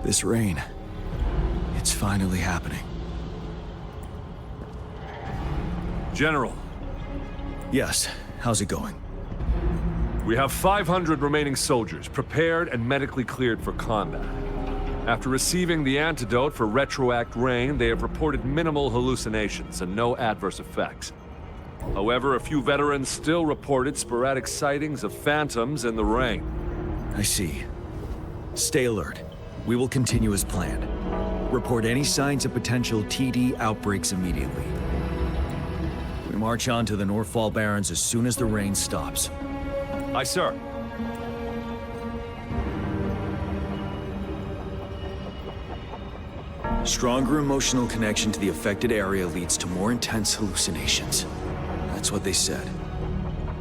This rain, it's finally happening. General, Yes, how's it going? we have 500 remaining soldiers prepared and medically cleared for combat. After receiving the antidote for retroact rain, they have reported minimal hallucinations and no adverse effects. However, a few veterans still reported sporadic sightings of phantoms in the rain. I see. Stay alert. We will continue as planned. Report any signs of potential TD outbreaks immediately. We march on to the Northfall Barrens as soon as the rain stops. Aye, sir. Stronger emotional connection to the affected area leads to more intense hallucinations. That's what they said.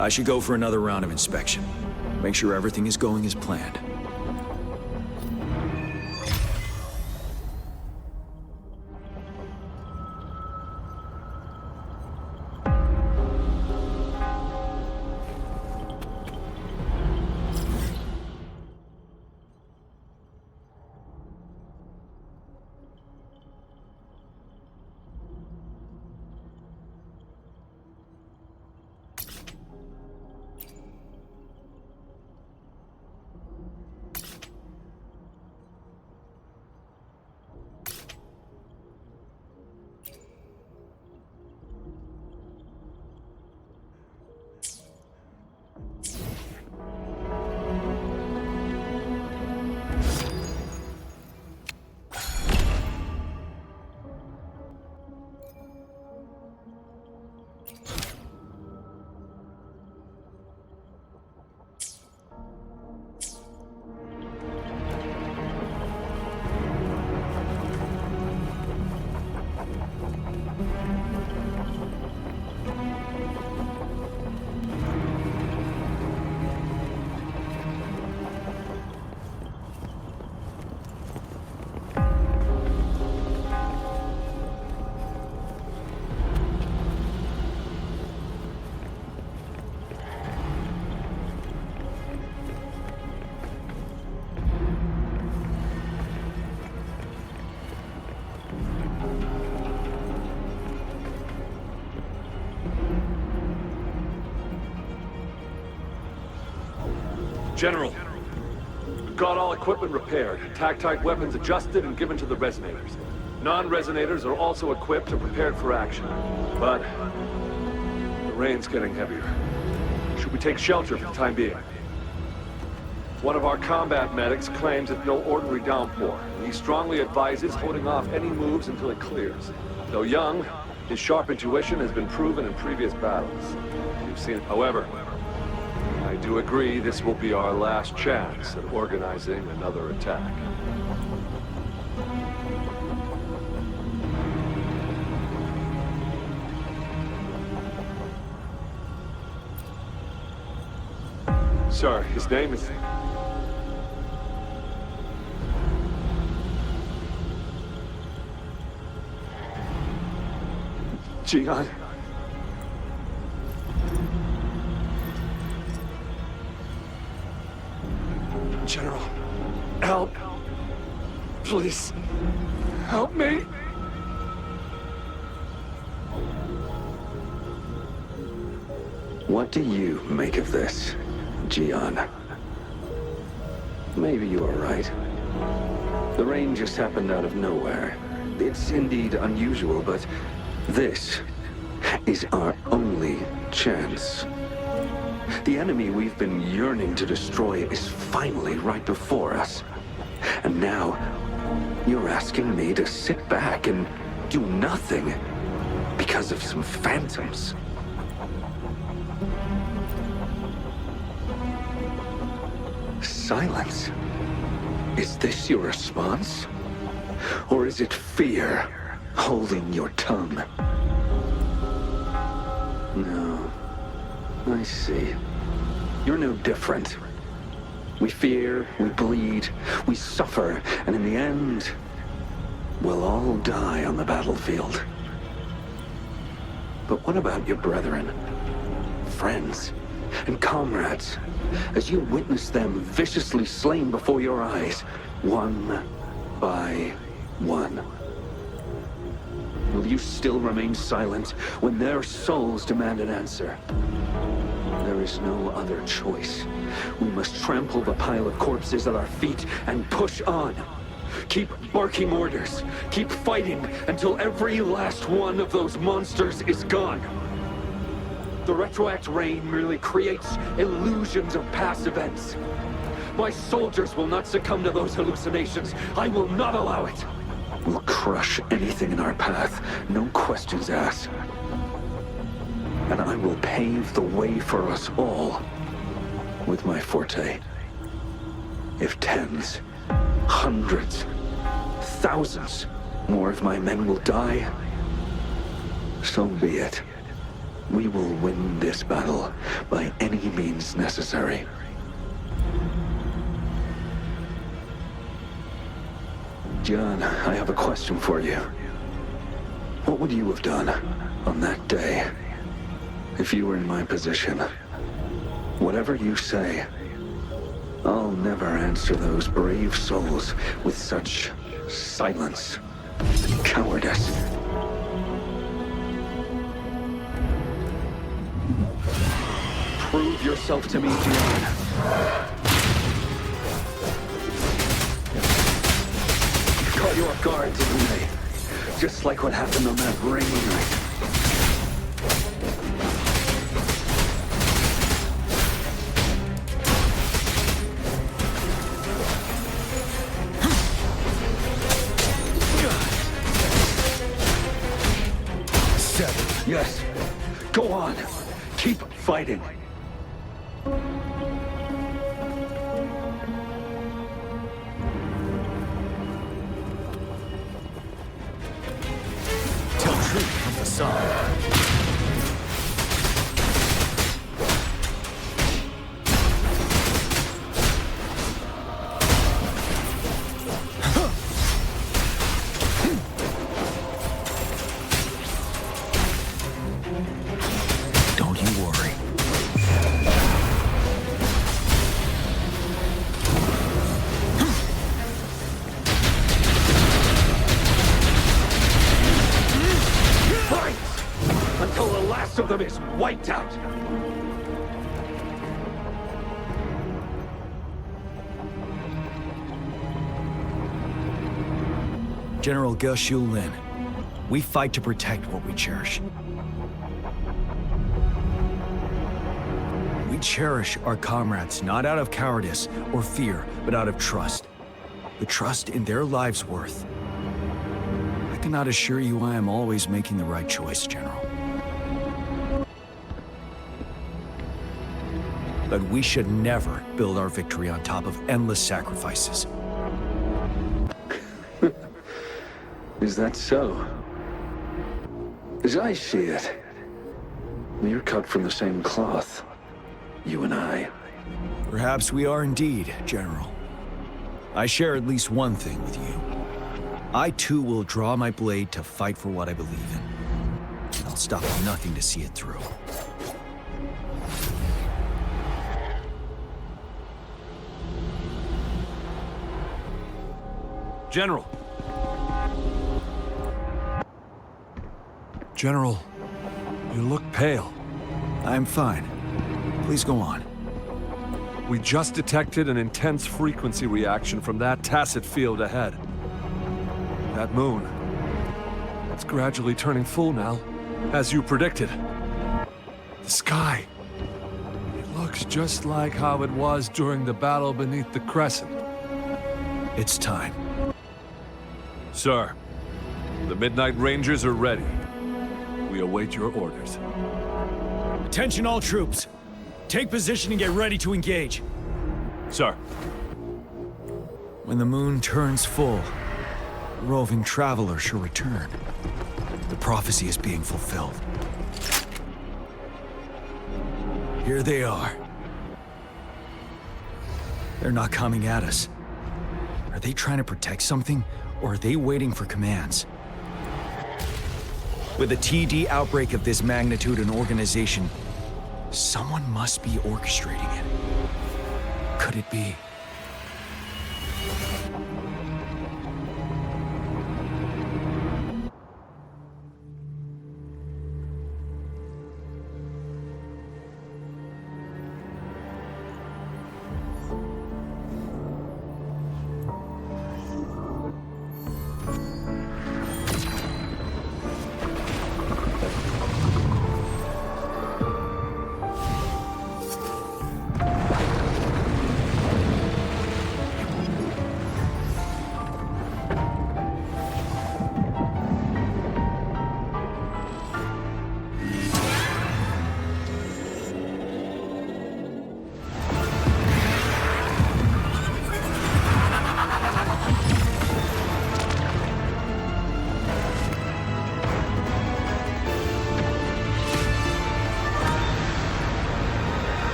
I should go for another round of inspection. Make sure everything is going as planned. General, we've got all equipment repaired, tactite weapons adjusted and given to the resonators. Non-resonators are also equipped and prepared for action. But the rain's getting heavier. Should we take shelter for the time being? One of our combat medics claims it's no ordinary downpour. He strongly advises holding off any moves until it clears. Though young, his sharp intuition has been proven in previous battles. You've seen it. However, I do agree this will be our last chance at organizing another attack. Sir, his name is... Jian. General, help. Please, help me. What do you make of this, Jian? Maybe you are right. The rain just happened out of nowhere. It's indeed unusual, but this is our only chance. The enemy we've been yearning to destroy is finally right before us. And now, you're asking me to sit back and do nothing because of some phantoms. Silence. Is this your response? Or is it fear holding your tongue? No. I see. You're no different. We fear, we bleed, we suffer, and in the end, we'll all die on the battlefield. But what about your brethren, friends, and comrades, as you witness them viciously slain before your eyes, one by one. Will you still remain silent when their souls demand an answer? There is no other choice. We must trample the pile of corpses at our feet and push on. Keep barking orders. Keep fighting until every last one of those monsters is gone. The retroact rain merely creates illusions of past events. My soldiers will not succumb to those hallucinations. I will not allow it. We'll crush anything in our path, no questions asked. And I will pave the way for us all with my forte. If tens, hundreds, thousands more of my men will die, so be it. We will win this battle by any means necessary. John, I have a question for you. What would you have done on that day if you were in my position? Whatever you say, I'll never answer those brave souls with such silence and cowardice. Prove yourself to me, John. Caught you off guard, didn't they? Just like what happened on that rainy night. Yes. Go on. Keep fighting. Tell truth from the side. Of them is wiped out. General Ge Lin, we fight to protect what we cherish. We cherish our comrades not out of cowardice or fear, but out of trust. The trust in their lives' worth. I cannot assure you I am always making the right choice, General. But we should never build our victory on top of endless sacrifices. Is that so? As I see it, we're cut from the same cloth, you and I. Perhaps we are indeed, General. I share at least one thing with you. I too will draw my blade to fight for what I believe in. And I'll stop at nothing to see it through. General. General, you look pale. I'm fine. Please go on. We just detected an intense frequency reaction from that tacit field ahead. That moon. It's gradually turning full now, as you predicted. The sky. It looks just like how it was during the battle beneath the crescent. It's time. Sir, the Midnight Rangers are ready. We await your orders. Attention all troops. Take position and get ready to engage. Sir. When the moon turns full, the roving traveler shall return. The prophecy is being fulfilled. Here they are. They're not coming at us. Are they trying to protect something? Or are they waiting for commands? With a TD outbreak of this magnitude and organization, someone must be orchestrating it. Could it be?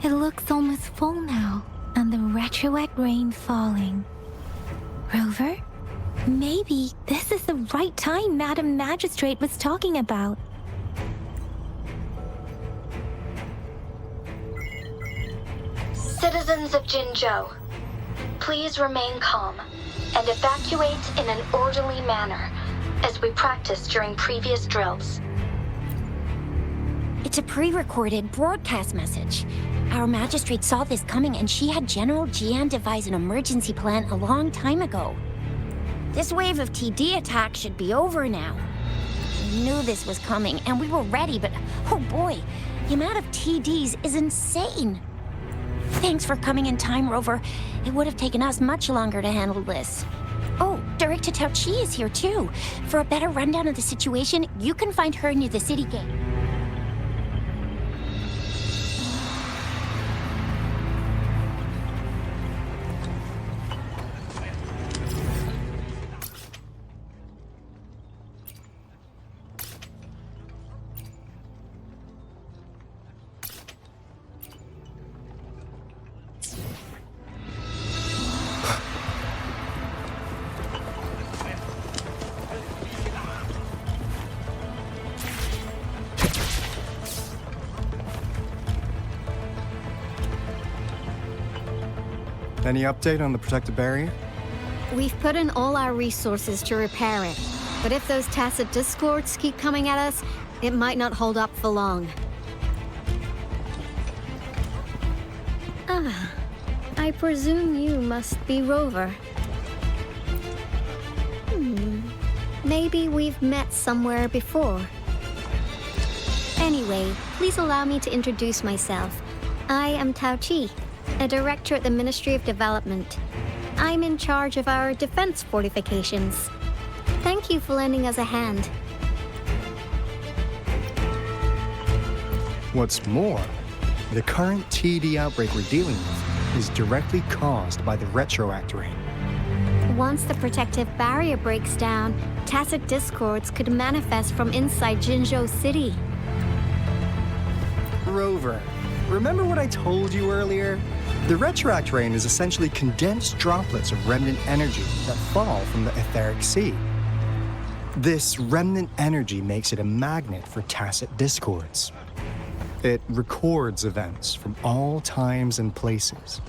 It looks almost full now, and the retroact rain falling. Rover? Maybe this is the right time Madam Magistrate was talking about. Citizens of Jinzhou, please remain calm and evacuate in an orderly manner, as we practiced during previous drills. It's a pre-recorded broadcast message. Our magistrate saw this coming and she had General Jian devise an emergency plan a long time ago. This wave of TD attacks should be over now. We knew this was coming and we were ready, but oh boy, the amount of TDs is insane. Thanks for coming in time, Rover. It would have taken us much longer to handle this. Oh, Director Tao Chi is here too. For a better rundown of the situation, you can find her near the city gate. Any update on the protective barrier? We've put in all our resources to repair it, but if those tacit discords keep coming at us, it might not hold up for long. I presume you must be Rover. Maybe we've met somewhere before. Anyway, please allow me to introduce myself. I am Tao Chi, a director at the Ministry of Development. I'm in charge of our defense fortifications. Thank you for lending us a hand. What's more, the current TD outbreak we're dealing with is directly caused by the retroact rain. Once the protective barrier breaks down, tacit discords could manifest from inside Jinzhou City. Rover, remember what I told you earlier? The retroact rain is essentially condensed droplets of remnant energy that fall from the etheric sea. This remnant energy makes it a magnet for tacit discords. It records events from all times and places,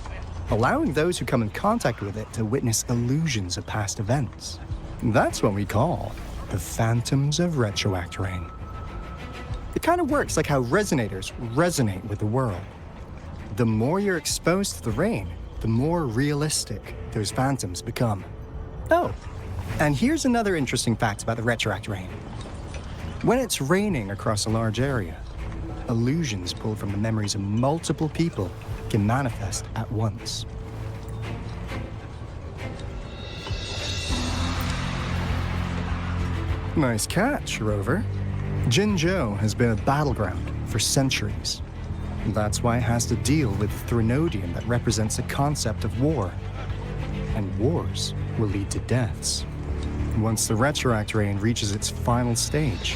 allowing those who come in contact with it to witness illusions of past events. That's what we call the phantoms of retroact rain. It kind of works like how resonators resonate with the world. The more you're exposed to the rain, the more realistic those phantoms become. Oh, and here's another interesting fact about the retroact rain. When it's raining across a large area, illusions pulled from the memories of multiple people can manifest at once. Nice catch, Rover. Jinzhou has been a battleground for centuries. That's why it has to deal with the Threnodium that represents the concept of war. And wars will lead to deaths. Once the retroact rain reaches its final stage,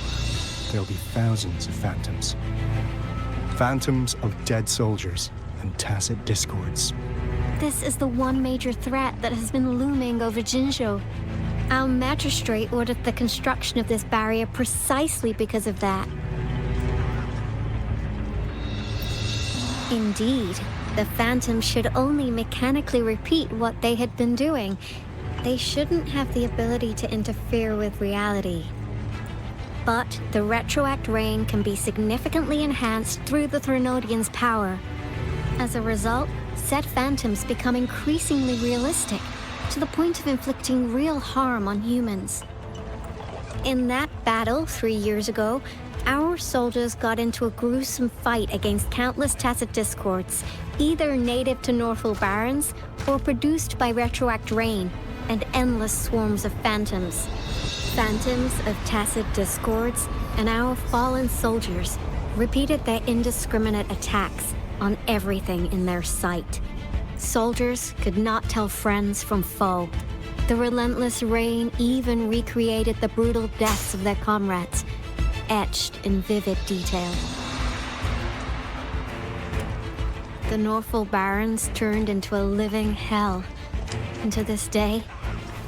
there'll be thousands of phantoms. Phantoms of dead soldiers and tacit discords. This is the one major threat that has been looming over Jinzhou. Our magistrate ordered the construction of this barrier precisely because of that. Indeed, the phantoms should only mechanically repeat what they had been doing. They shouldn't have the ability to interfere with reality. But the retroact rain can be significantly enhanced through the Threnodian's power. As a result, said phantoms become increasingly realistic, to the point of inflicting real harm on humans. In that battle 3 years ago, our soldiers got into a gruesome fight against countless tacit discords, either native to Northwell Barrens or produced by retroact rain and endless swarms of phantoms. Phantoms of tacit discords and our fallen soldiers repeated their indiscriminate attacks on everything in their sight. Soldiers could not tell friends from foe. The relentless rain even recreated the brutal deaths of their comrades, etched in vivid detail. The Norfolk Barrens turned into a living hell. And to this day,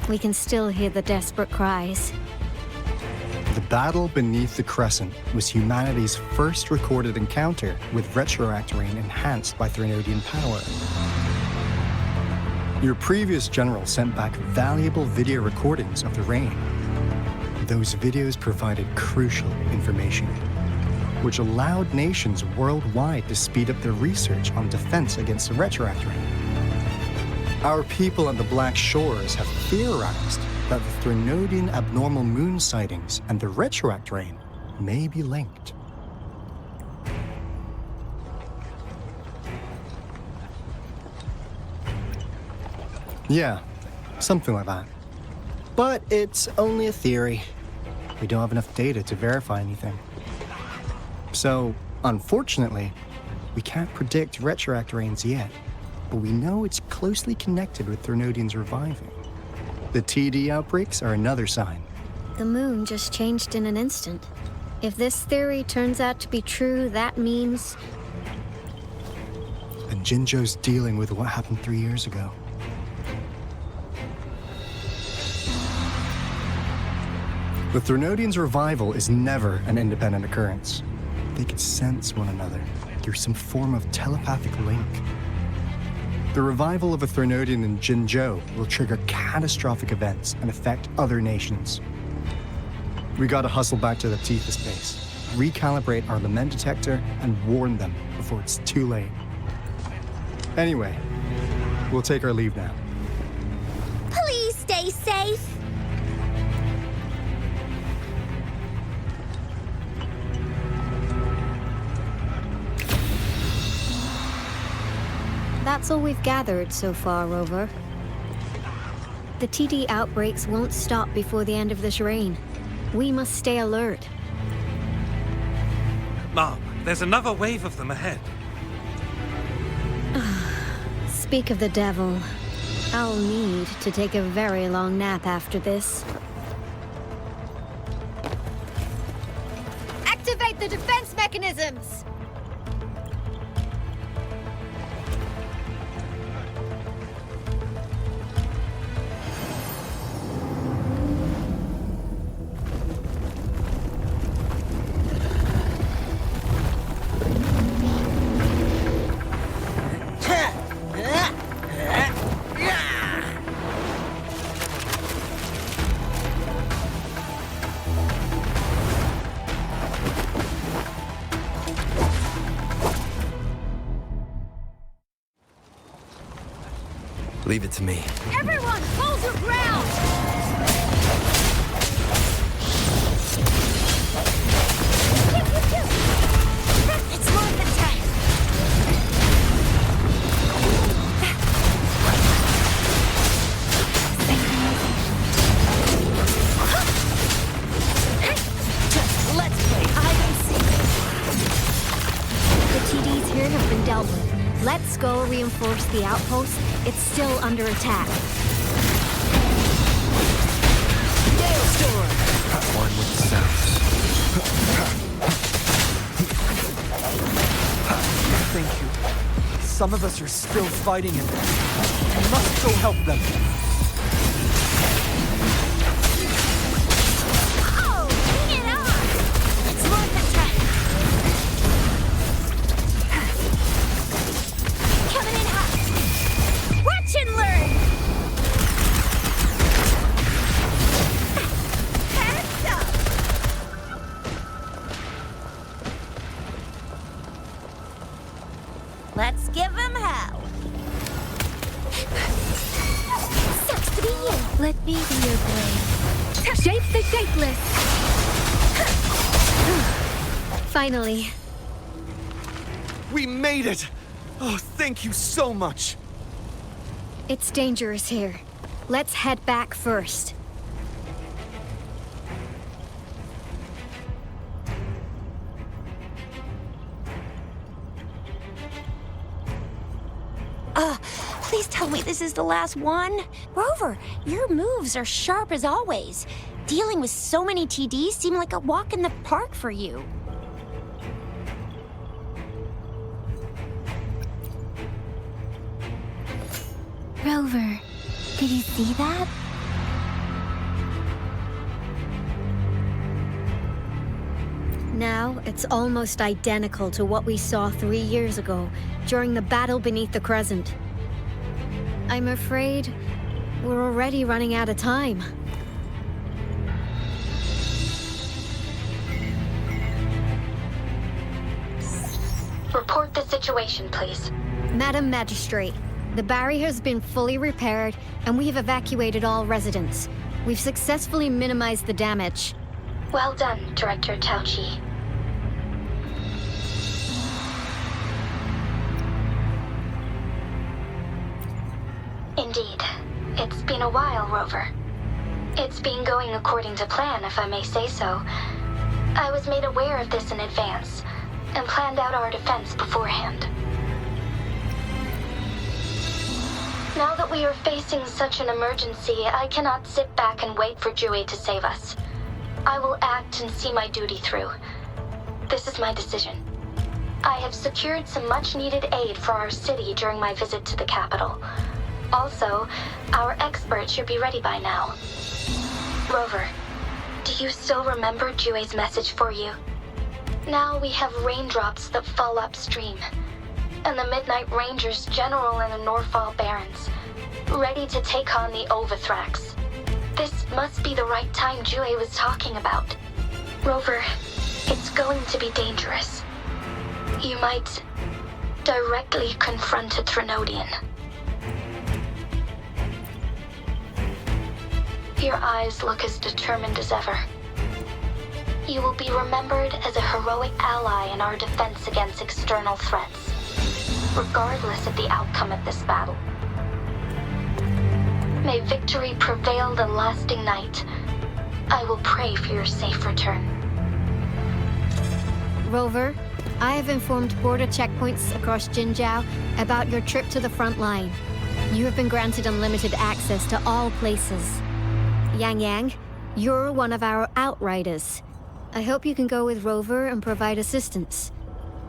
we can still hear the desperate cries. The battle beneath the Crescent was humanity's first recorded encounter with retroact rain enhanced by Threnodian power. Your previous general sent back valuable video recordings of the rain. Those videos provided crucial information, which allowed nations worldwide to speed up their research on defense against the retroact rain. Our people on the Black Shores have theorized that the Threnodian abnormal moon sightings and the retroact rain may be linked. Yeah, something like that. But it's only a theory. We don't have enough data to verify anything. So, unfortunately, we can't predict retroact rains yet, but we know it's closely connected with Threnodians reviving. The TD outbreaks are another sign. The moon just changed in an instant. If this theory turns out to be true, that means... And Jinzhou's dealing with what happened 3 years ago. The Threnodians' revival is never an independent occurrence. They could sense one another through some form of telepathic link. The revival of a Threnodian in Jinzhou will trigger catastrophic events and affect other nations. We gotta hustle back to the Tifa space, recalibrate our lament detector, and warn them before it's too late. Anyway, we'll take our leave now. Please stay safe. That's all we've gathered so far, Rover. The TD outbreaks won't stop before the end of this reign. We must stay alert. Mom, there's another wave of them ahead. Speak of the devil. I'll need to take a very long nap after this. Activate the defense mechanisms! Leave it to me. Everyone, hold your ground! It's more than time. Let's play hide and seek. The TDs here have been dealt with. Let's go reinforce the outpost. It's still under attack. Hailstorm! One with the sounds. Thank you. Some of us are still fighting in there. We must go help them. Oh, bring it on! It's more than time. Coming in hot. Watch and learn! Heads up! Let's give him hell. Sucks to be you. Let me be your blade. Shape the shapeless! Finally. We made it! Oh, thank you so much! It's dangerous here. Let's head back first. Please tell me this is the last one. Rover, your moves are sharp as always. Dealing with so many TDs seemed like a walk in the park for you. Rover, did you see that? Now, it's almost identical to what we saw 3 years ago, during the battle beneath the Crescent. I'm afraid we're already running out of time. Report the situation, please. Madam Magistrate, the barrier has been fully repaired, and we have evacuated all residents. We've successfully minimized the damage. Well done, Director Tauchi. Indeed. It's been a while, Rover. It's been going according to plan, if I may say so. I was made aware of this in advance, and planned out our defense beforehand. Now that we are facing such an emergency, I cannot sit back and wait for Jue to save us. I will act and see my duty through. This is my decision. I have secured some much-needed aid for our city during my visit to the capital. Also, our expert should be ready by now. Rover, do you still remember Jue's message for you? Now we have raindrops that fall upstream, and the Midnight Rangers General in the Norfall Barrens, ready to take on the Overthrax. This must be the right time Jue was talking about. Rover, it's going to be dangerous. You might directly confront a Trinodian. Your eyes look as determined as ever. You will be remembered as a heroic ally in our defense against external threats, regardless of the outcome of this battle. May victory prevail the lasting night. I will pray for your safe return. Rover, I have informed border checkpoints across Jinjiao about your trip to the front line. You have been granted unlimited access to all places. Yang Yang, you're one of our outriders. I hope you can go with Rover and provide assistance.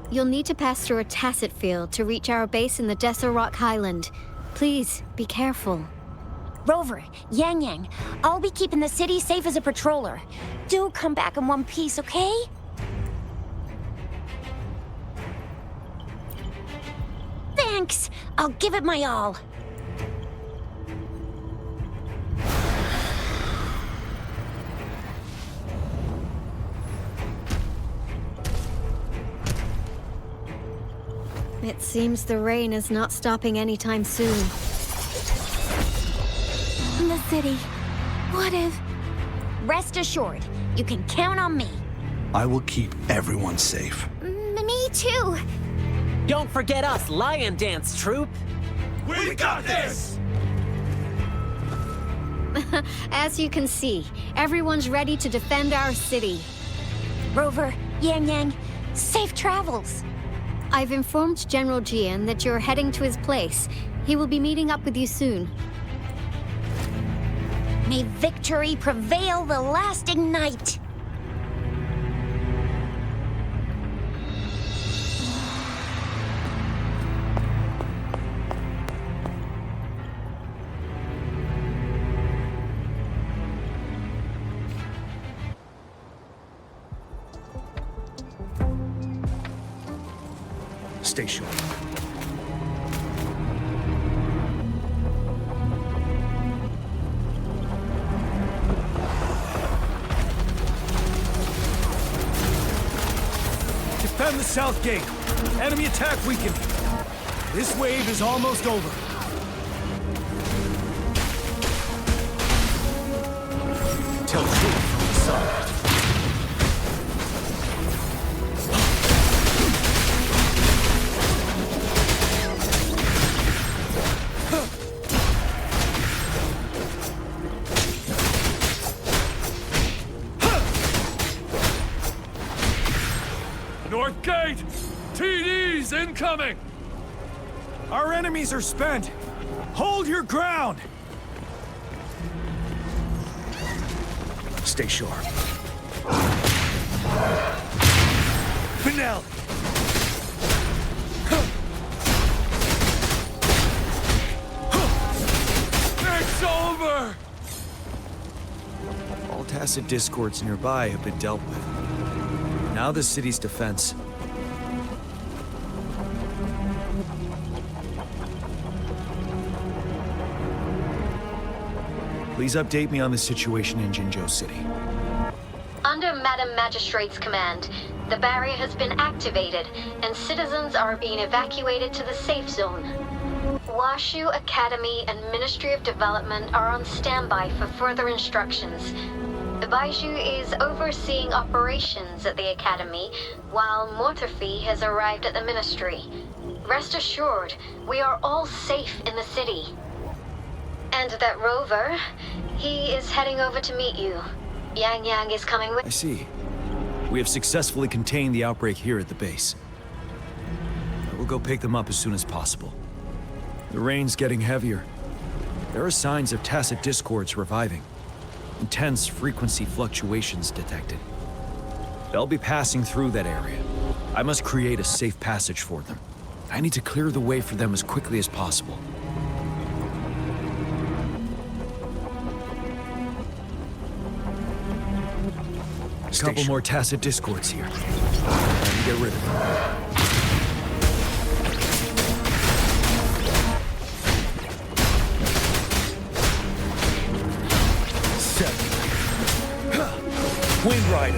You'll need to pass through a tacit field to reach our base in the Desert Rock Highland. Please, be careful. Rover, Yang Yang, I'll be keeping the city safe as a patroller. Do come back in one piece, okay? Thanks! I'll give it my all. It seems the rain is not stopping anytime soon. The city. What if... Rest assured, you can count on me. I will keep everyone safe. Me too. Don't forget us, Lion Dance Troupe. We got this! As you can see, everyone's ready to defend our city. Rover, Yang Yang, safe travels. I've informed General Jian that you're heading to his place. He will be meeting up with you soon. May victory prevail the lasting night. Stay sharp. Defend the south gate. Enemy attack weakened. This wave is almost over. Tell truth from the side. North Gate! TDs incoming! Our enemies are spent. Hold your ground. Stay sharp. Finale. tacit discords nearby have been dealt with. Now the city's defense. Please update me on the situation in Jinzhou City. Under Madam Magistrate's command, the barrier has been activated, and citizens are being evacuated to the safe zone. Washu Academy and Ministry of Development are on standby for further instructions. Baiju is overseeing operations at the Academy, while Mortherfee has arrived at the Ministry. Rest assured, we are all safe in the city. And that Rover, he is heading over to meet you. Yang Yang is coming with— I see. We have successfully contained the outbreak here at the base. I will go pick them up as soon as possible. The rain's getting heavier. There are signs of tacit discords reviving. Intense frequency fluctuations detected. They'll be passing through that area. I must create a safe passage for them. I need to clear the way for them as quickly as possible. A couple more tacit discords here. Time to get rid of them. Wind Rider.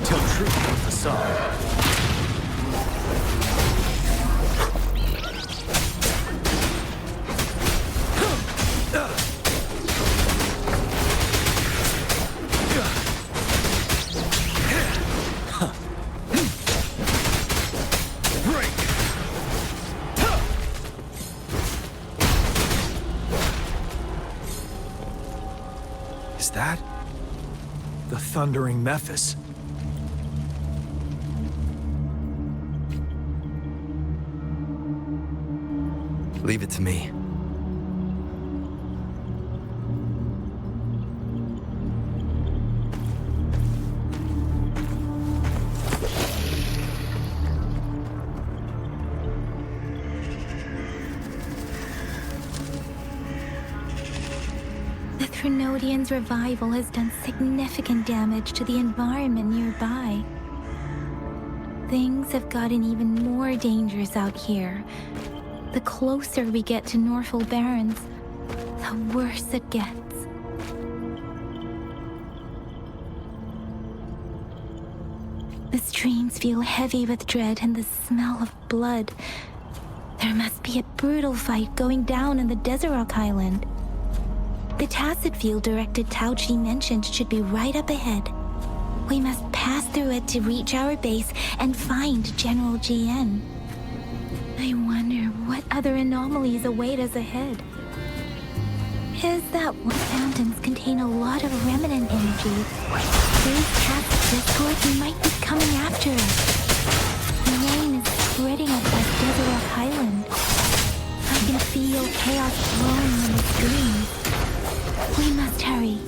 Tell truth with the sun. Is that the thundering Mephis? Leave it to me. The Threnodian's revival has done significant damage to the environment nearby. Things have gotten even more dangerous out here. The closer we get to Norfolk Barrens, the worse it gets. The streams feel heavy with dread and the smell of blood. There must be a brutal fight going down in the Desert Island. The tacit field directed Tauchi mentioned should be right up ahead. We must pass through it to reach our base and find General GN. I wonder what other anomalies await us ahead. Is that what phantoms contain a lot of remnant energy? These tacit discords might be coming after us. The rain is spreading across Desert Island. I can feel chaos flowing in the streams. We must hurry.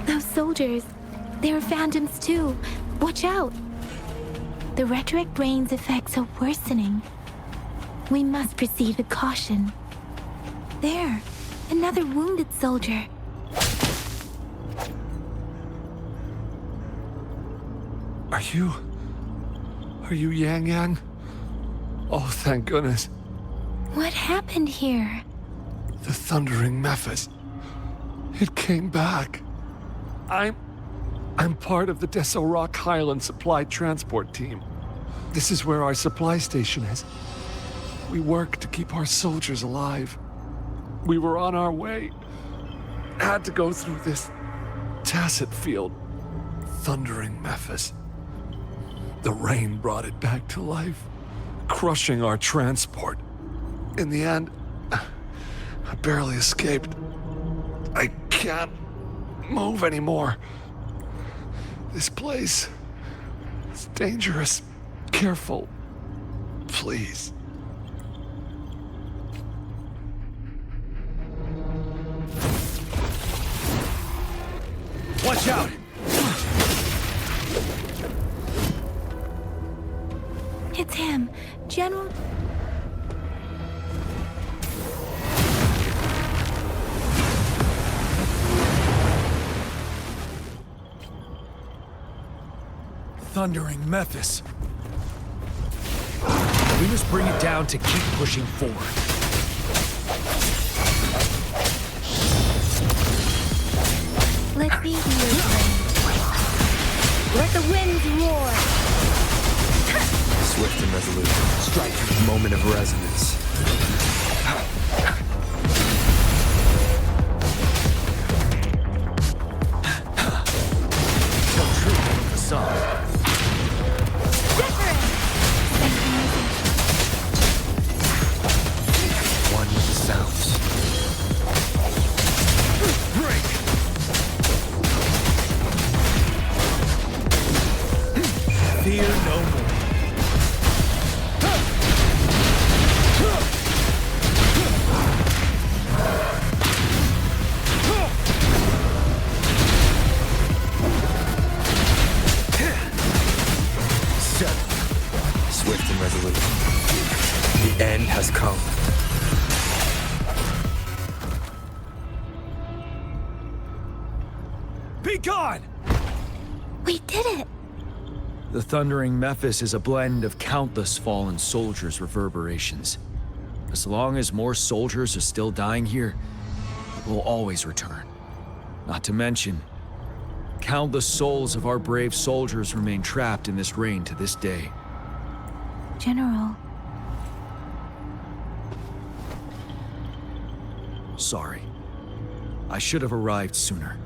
Those soldiers, they're phantoms too. Watch out. The rhetoric rain's effects are worsening. We must proceed with caution. There. Another wounded soldier. Are you Yang Yang? Oh, thank goodness. What happened here? The thundering Mephis. It came back. I'm part of the Deso Rock Highland supply transport team. This is where our supply station is. We work to keep our soldiers alive. We were on our way. Had to go through this tacit field. Thundering Mephis. The rain brought it back to life, crushing our transport. In the end, I barely escaped. I can't move anymore. This place is dangerous. Careful. Please. Watch out! It's him, General. Thundering Memphis. We must bring it down to keep pushing forward. Let me hear you. Let the winds roar. Swift and resolute. Strike at the moment of resonance. Tell truth from the song. One with the sounds. Break! Fear no more. Swift and resolute. The end has come. Be gone! We did it! The Thundering Memphis is a blend of countless fallen soldiers' reverberations. As long as more soldiers are still dying here, it will always return. Not to mention, countless souls of our brave soldiers remain trapped in this rain to this day. General. Sorry. I should have arrived sooner.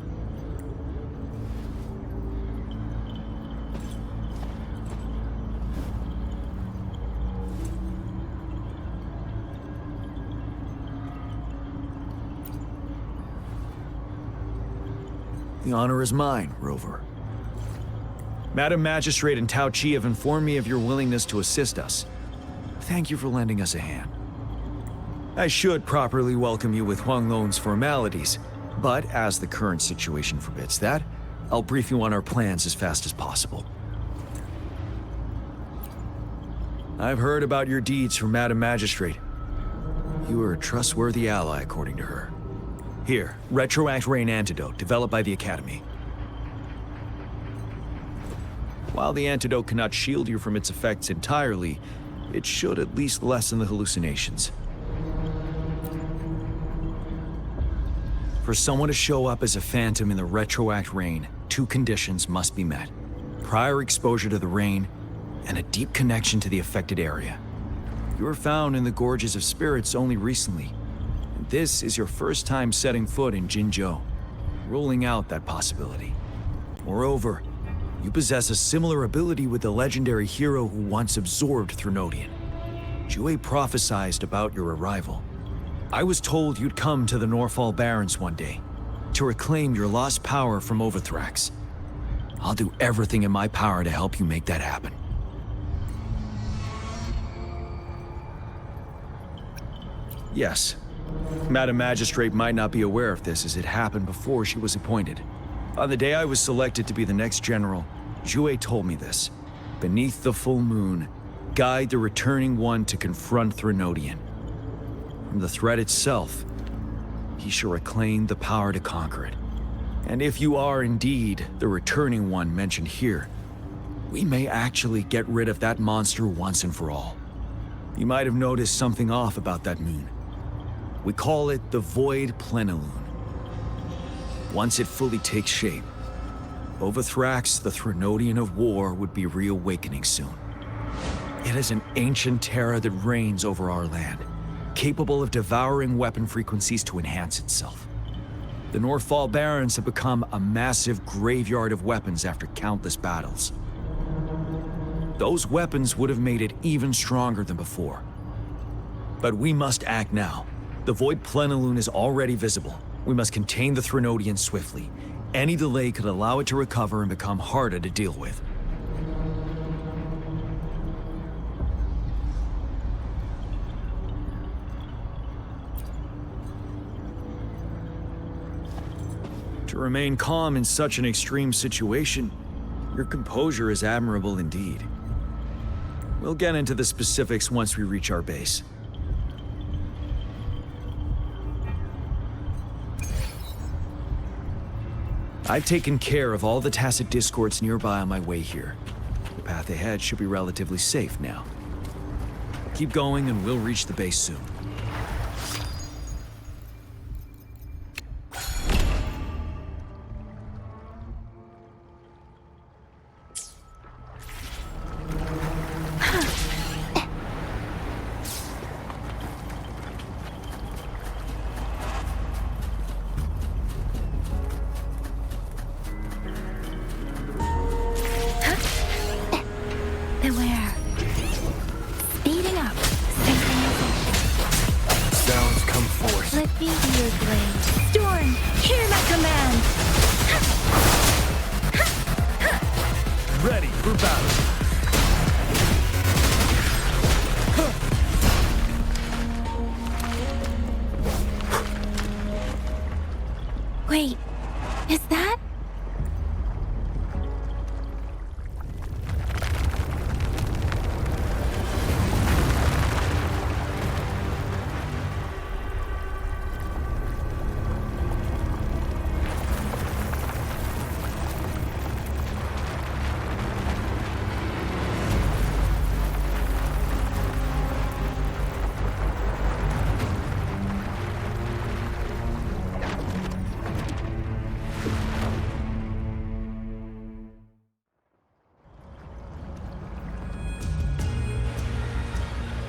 The honor is mine, Rover. Madam Magistrate and Tao Chi have informed me of your willingness to assist us. Thank you for lending us a hand. I should properly welcome you with Huang Lon's formalities, but as the current situation forbids that, I'll brief you on our plans as fast as possible. I've heard about your deeds from Madam Magistrate. You are a trustworthy ally, according to her. Here, Retroact Rain Antidote, developed by the Academy. While the antidote cannot shield you from its effects entirely, it should at least lessen the hallucinations. For someone to show up as a phantom in the Retroact Rain, 2 conditions must be met. Prior exposure to the rain, and a deep connection to the affected area. You were found in the Gorges of Spirits only recently. This is your first time setting foot in Jinzhou, ruling out that possibility. Moreover, you possess a similar ability with the legendary hero who once absorbed Threnodian. Jue prophesied about your arrival. I was told you'd come to the Norfall Barrens one day, to reclaim your lost power from Overthrax. I'll do everything in my power to help you make that happen. Yes. Madam Magistrate might not be aware of this as it happened before she was appointed. On the day I was selected to be the next general, Jue told me this. Beneath the full moon, guide the returning one to confront Threnodian. From the threat itself, he shall reclaim the power to conquer it. And if you are indeed the returning one mentioned here, we may actually get rid of that monster once and for all. You might have noticed something off about that moon. We call it the Void Plenilune. Once it fully takes shape, Overthrax, the Threnodian of War, would be reawakening soon. It is an ancient terror that reigns over our land, capable of devouring weapon frequencies to enhance itself. The Norfall Barrens have become a massive graveyard of weapons after countless battles. Those weapons would have made it even stronger than before. But we must act now. The Void Plenilune is already visible. We must contain the Threnodian swiftly, Any delay could allow it to recover and become harder to deal with. To remain calm in such an extreme situation, your composure is admirable indeed. We'll get into the specifics once we reach our base. I've taken care of all the tacit discords nearby on my way here. The path ahead should be relatively safe now. Keep going and we'll reach the base soon. Beware. Speeding up. Sounds come forth. Let me be your blade. Storm, hear my command. Ready for battle. Wait, is that?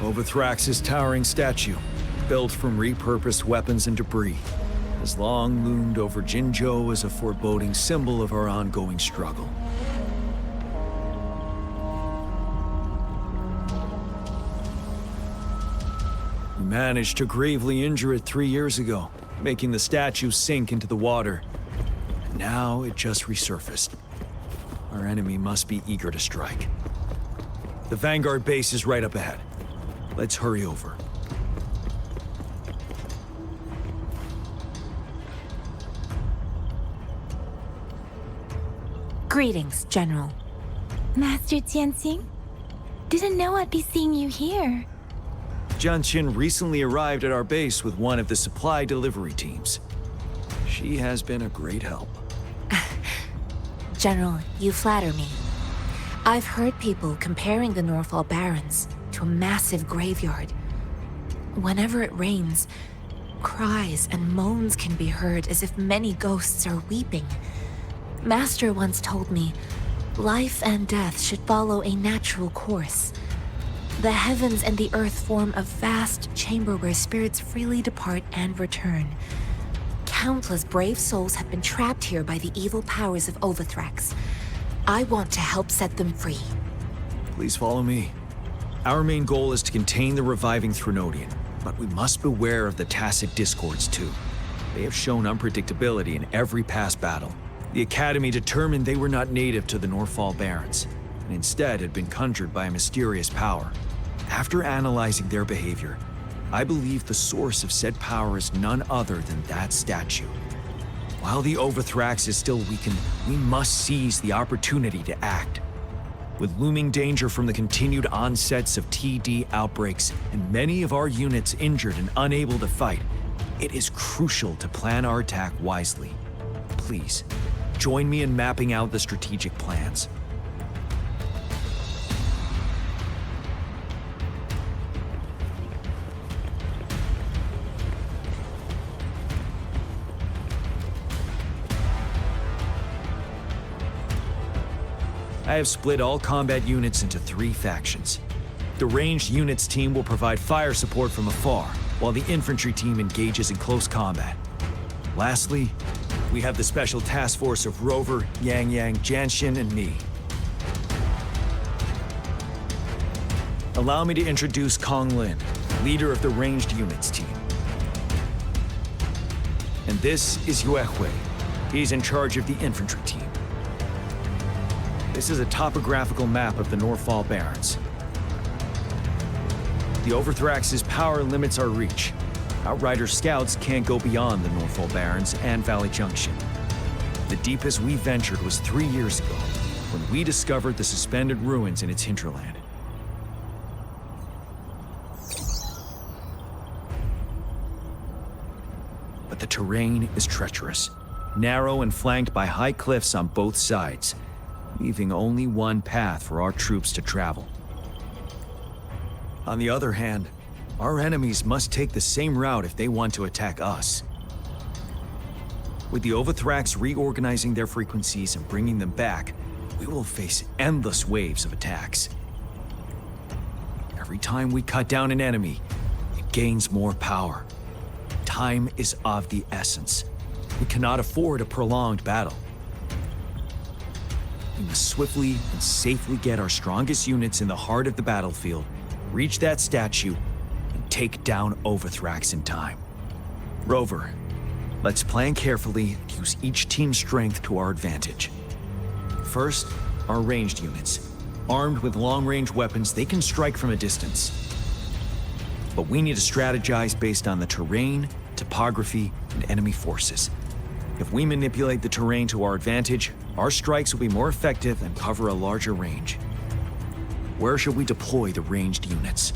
Overthrax's towering statue, built from repurposed weapons and debris, has long loomed over Jinzhou as a foreboding symbol of our ongoing struggle. We managed to gravely injure it 3 years ago, making the statue sink into the water. Now it just resurfaced. Our enemy must be eager to strike. The Vanguard base is right up ahead. Let's hurry over. Greetings, General. Master Tianxing? Didn't know I'd be seeing you here. Jian Qin recently arrived at our base with one of the supply delivery teams. She has been a great help. General, you flatter me. I've heard people comparing the Norfall Barrens to a massive graveyard. Whenever it rains, cries and moans can be heard as if many ghosts are weeping. Master once told me, life and death should follow a natural course. The heavens and the earth form a vast chamber where spirits freely depart and return. Countless brave souls have been trapped here by the evil powers of Overthrax. I want to help set them free. Please follow me. Our main goal is to contain the reviving Threnodian, but we must beware of the tacit discords too. They have shown unpredictability in every past battle. The Academy determined they were not native to the Norfall Barrens, and instead had been conjured by a mysterious power. After analyzing their behavior, I believe the source of said power is none other than that statue. While the Overthrax is still weakened, we must seize the opportunity to act. With looming danger from the continued onsets of TD outbreaks and many of our units injured and unable to fight, it is crucial to plan our attack wisely. Please, join me in mapping out the strategic plans. I have split all combat units into 3 factions. The ranged units team will provide fire support from afar, while the infantry team engages in close combat. Lastly, we have the special task force of Rover, Yang Yang, Jianxin, and me. Allow me to introduce Kong Lin, leader of the ranged units team. And this is Yue Hui, He's in charge of the infantry team. This is a topographical map of the Norfall Barrens. The Overthrax's power limits our reach. Outrider scouts can't go beyond the Norfall Barrens and Valley Junction. The deepest we ventured was 3 years ago, when we discovered the suspended ruins in its hinterland. But the terrain is treacherous, narrow and flanked by high cliffs on both sides, leaving only one path for our troops to travel. On the other hand, our enemies must take the same route if they want to attack us. With the Overthrax reorganizing their frequencies and bringing them back, we will face endless waves of attacks. Every time we cut down an enemy, it gains more power. Time is of the essence. We cannot afford a prolonged battle. We must swiftly and safely get our strongest units in the heart of the battlefield, reach that statue, and take down Overthrax in time. Rover, let's plan carefully and use each team's strength to our advantage. First, our ranged units. Armed with long-range weapons, they can strike from a distance. But we need to strategize based on the terrain, topography, and enemy forces. If we manipulate the terrain to our advantage, our strikes will be more effective and cover a larger range. Where should we deploy the ranged units?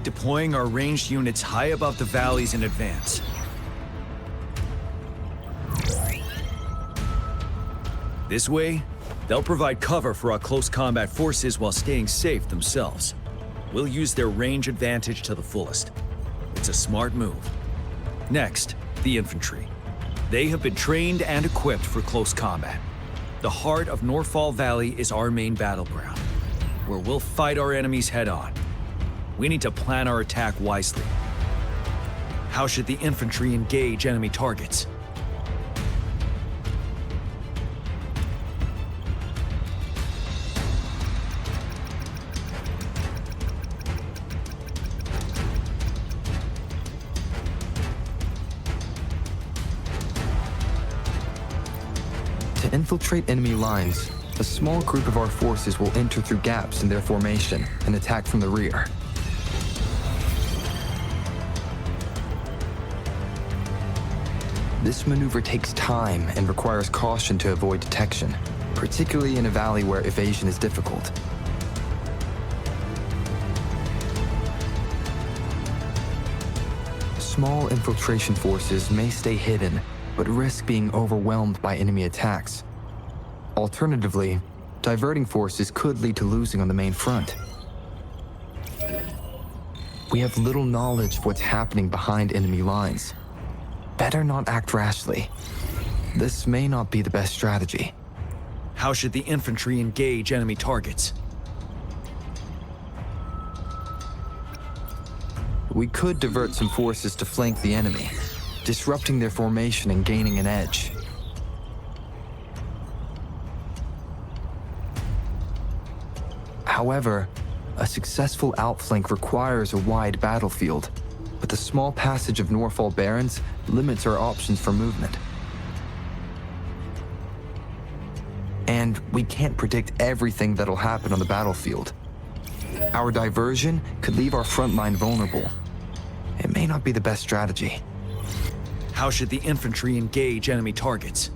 Deploying our ranged units high above the valleys in advance. This way, they'll provide cover for our close combat forces while staying safe themselves. We'll use their range advantage to the fullest. It's a smart move. Next, the infantry. They have been trained and equipped for close combat. The heart of Norfall Valley is our main battleground, where we'll fight our enemies head-on. We need to plan our attack wisely. How should the infantry engage enemy targets? To infiltrate enemy lines, a small group of our forces will enter through gaps in their formation and attack from the rear. This maneuver takes time and requires caution to avoid detection, particularly in a valley where evasion is difficult. Small infiltration forces may stay hidden, but risk being overwhelmed by enemy attacks. Alternatively, diverting forces could lead to losing on the main front. We have little knowledge of what's happening behind enemy lines. Better not act rashly. This may not be the best strategy. How should the infantry engage enemy targets? We could divert some forces to flank the enemy, disrupting their formation and gaining an edge. However, a successful outflank requires a wide battlefield, but the small passage of Norfall Barrens limits our options for movement. And we can't predict everything that'll happen on the battlefield. Our diversion could leave our front line vulnerable. It may not be the best strategy. How should the infantry engage enemy targets?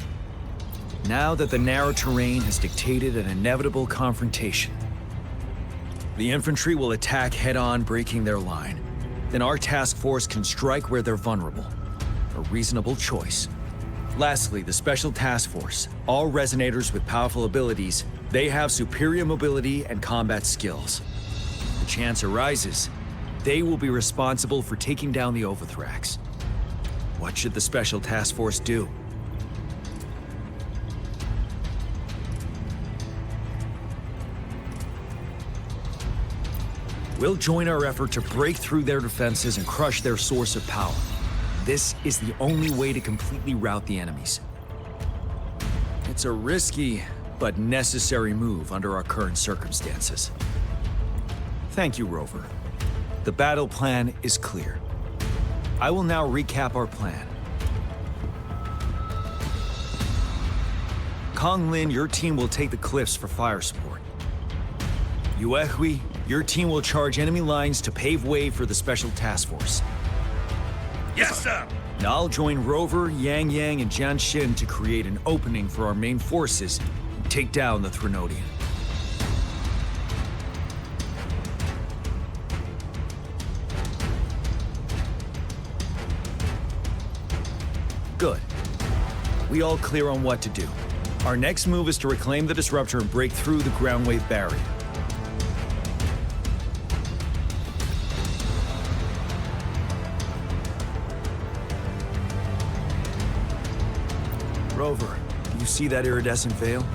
Now that the narrow terrain has dictated an inevitable confrontation, the infantry will attack head-on, breaking their line. Then our task force can strike where they're vulnerable. A reasonable choice. Lastly, the Special Task Force. All resonators with powerful abilities, they have superior mobility and combat skills. If the chance arises, they will be responsible for taking down the Overthrax. What should the Special Task Force do? We'll join our effort to break through their defenses and crush their source of power. This is the only way to completely rout the enemies. It's a risky, but necessary move under our current circumstances. Thank you, Rover. The battle plan is clear. I will now recap our plan. Kong Lin, your team will take the cliffs for fire support. Yuehui, your team will charge enemy lines to pave way for the special task force. Yes, sir! Now I'll join Rover, Yang Yang, and Jian Xin to create an opening for our main forces and take down the Threnodian. Good. We all clear on what to do. Our next move is to reclaim the disruptor and break through the ground wave barrier. Rover, do you see that iridescent veil?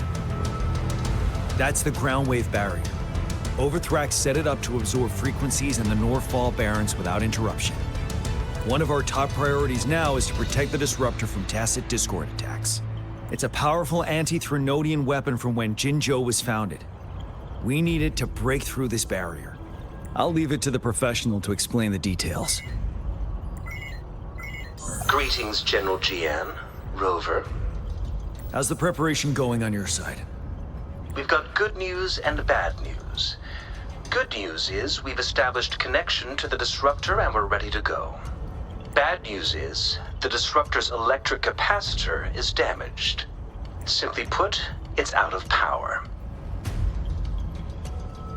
That's the ground wave barrier. Overthrax set it up to absorb frequencies in the Northfall Barrens without interruption. One of our top priorities now is to protect the disruptor from tacit discord attacks. It's a powerful anti-Threnodian weapon from when Jinzhou was founded. We need it to break through this barrier. I'll leave it to the professional to explain the details. Greetings, General Jian, Rover. How's the preparation going on your side? We've got good news and bad news. Good news is we've established connection to the disruptor and we're ready to go. Bad news is the disruptor's electric capacitor is damaged. Simply put, it's out of power.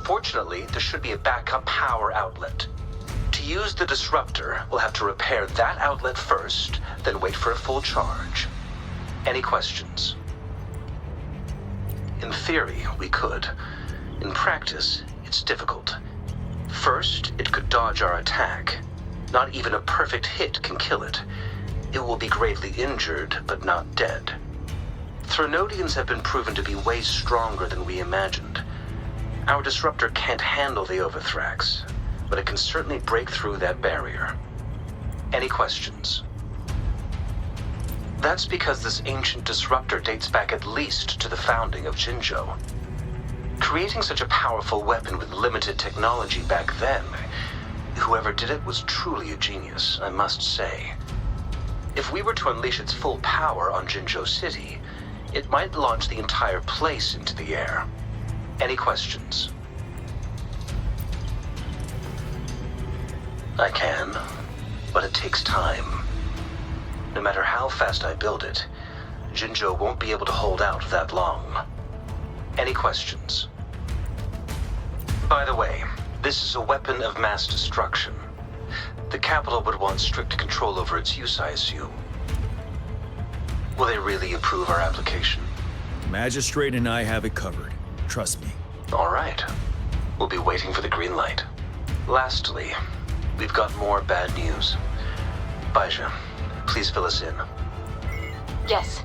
Fortunately, there should be a backup power outlet. To use the disruptor, we'll have to repair that outlet first, then wait for a full charge. Any questions? In theory, we could. In practice, it's difficult. First, it could dodge our attack. Not even a perfect hit can kill it. It will be gravely injured, but not dead. Threnodians have been proven to be way stronger than we imagined. Our disruptor can't handle the Overthrax, but it can certainly break through that barrier. Any questions? That's because this ancient disruptor dates back at least to the founding of Jinzhou. Creating such a powerful weapon with limited technology back then, whoever did it was truly a genius, I must say. If we were to unleash its full power on Jinzhou City, it might launch the entire place into the air. Any questions? I can, but it takes time. No matter how fast I build it, Jinzhou won't be able to hold out that long. Any questions? By the way, this is a weapon of mass destruction. The capital would want strict control over its use, I assume. Will they really approve our application? Magistrate and I have it covered. Trust me. All right. We'll be waiting for the green light. Lastly, we've got more bad news. Baizha, please fill us in. Yes.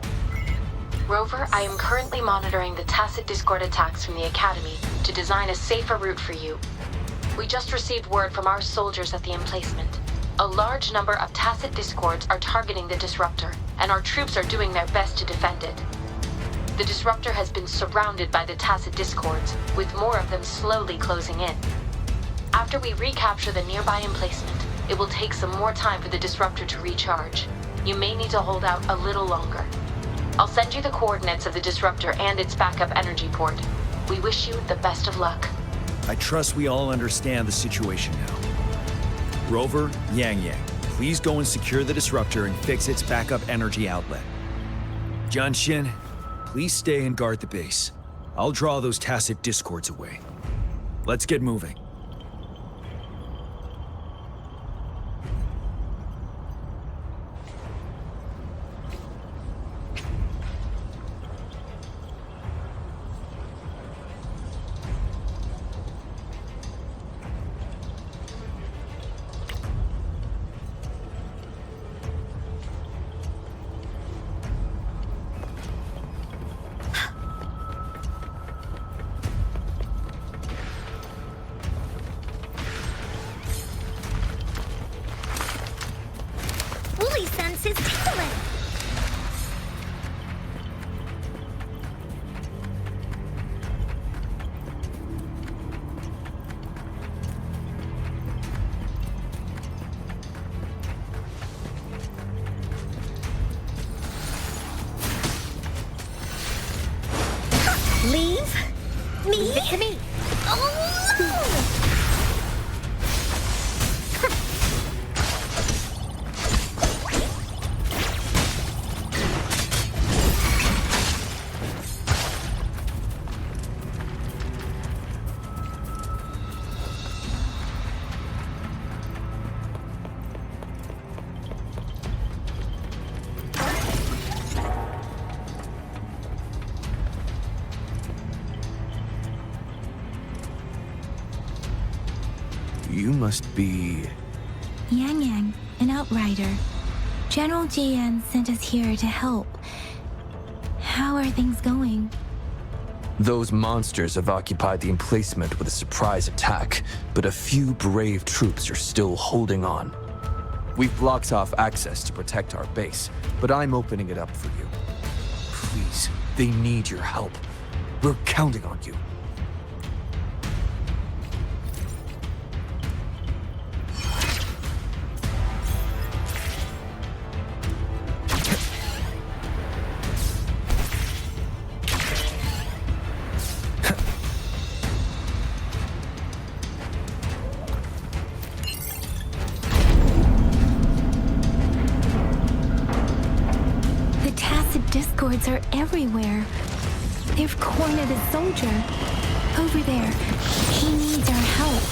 Rover, I am currently monitoring the tacit discord attacks from the Academy to design a safer route for you. We just received word from our soldiers at the emplacement. A large number of tacit discords are targeting the disruptor, and our troops are doing their best to defend it. The disruptor has been surrounded by the tacit discords, with more of them slowly closing in. After we recapture the nearby emplacement, it will take some more time for the disruptor to recharge. You may need to hold out a little longer. I'll send you the coordinates of the disruptor and its backup energy port. We wish you the best of luck. I trust we all understand the situation now. Rover, Yang Yang, please go and secure the disruptor and fix its backup energy outlet. Jian Xin, please stay and guard the base. I'll draw those tacit discords away. Let's get moving. Me? Leave it to me. Oh! You must be... Yang Yang, an outrider. General Jian sent us here to help. How are things going? Those monsters have occupied the emplacement with a surprise attack, but a few brave troops are still holding on. We've blocked off access to protect our base, but I'm opening it up for you. Please, they need your help. We're counting on you. Discords are everywhere. They've cornered a soldier. Over there. He needs our help.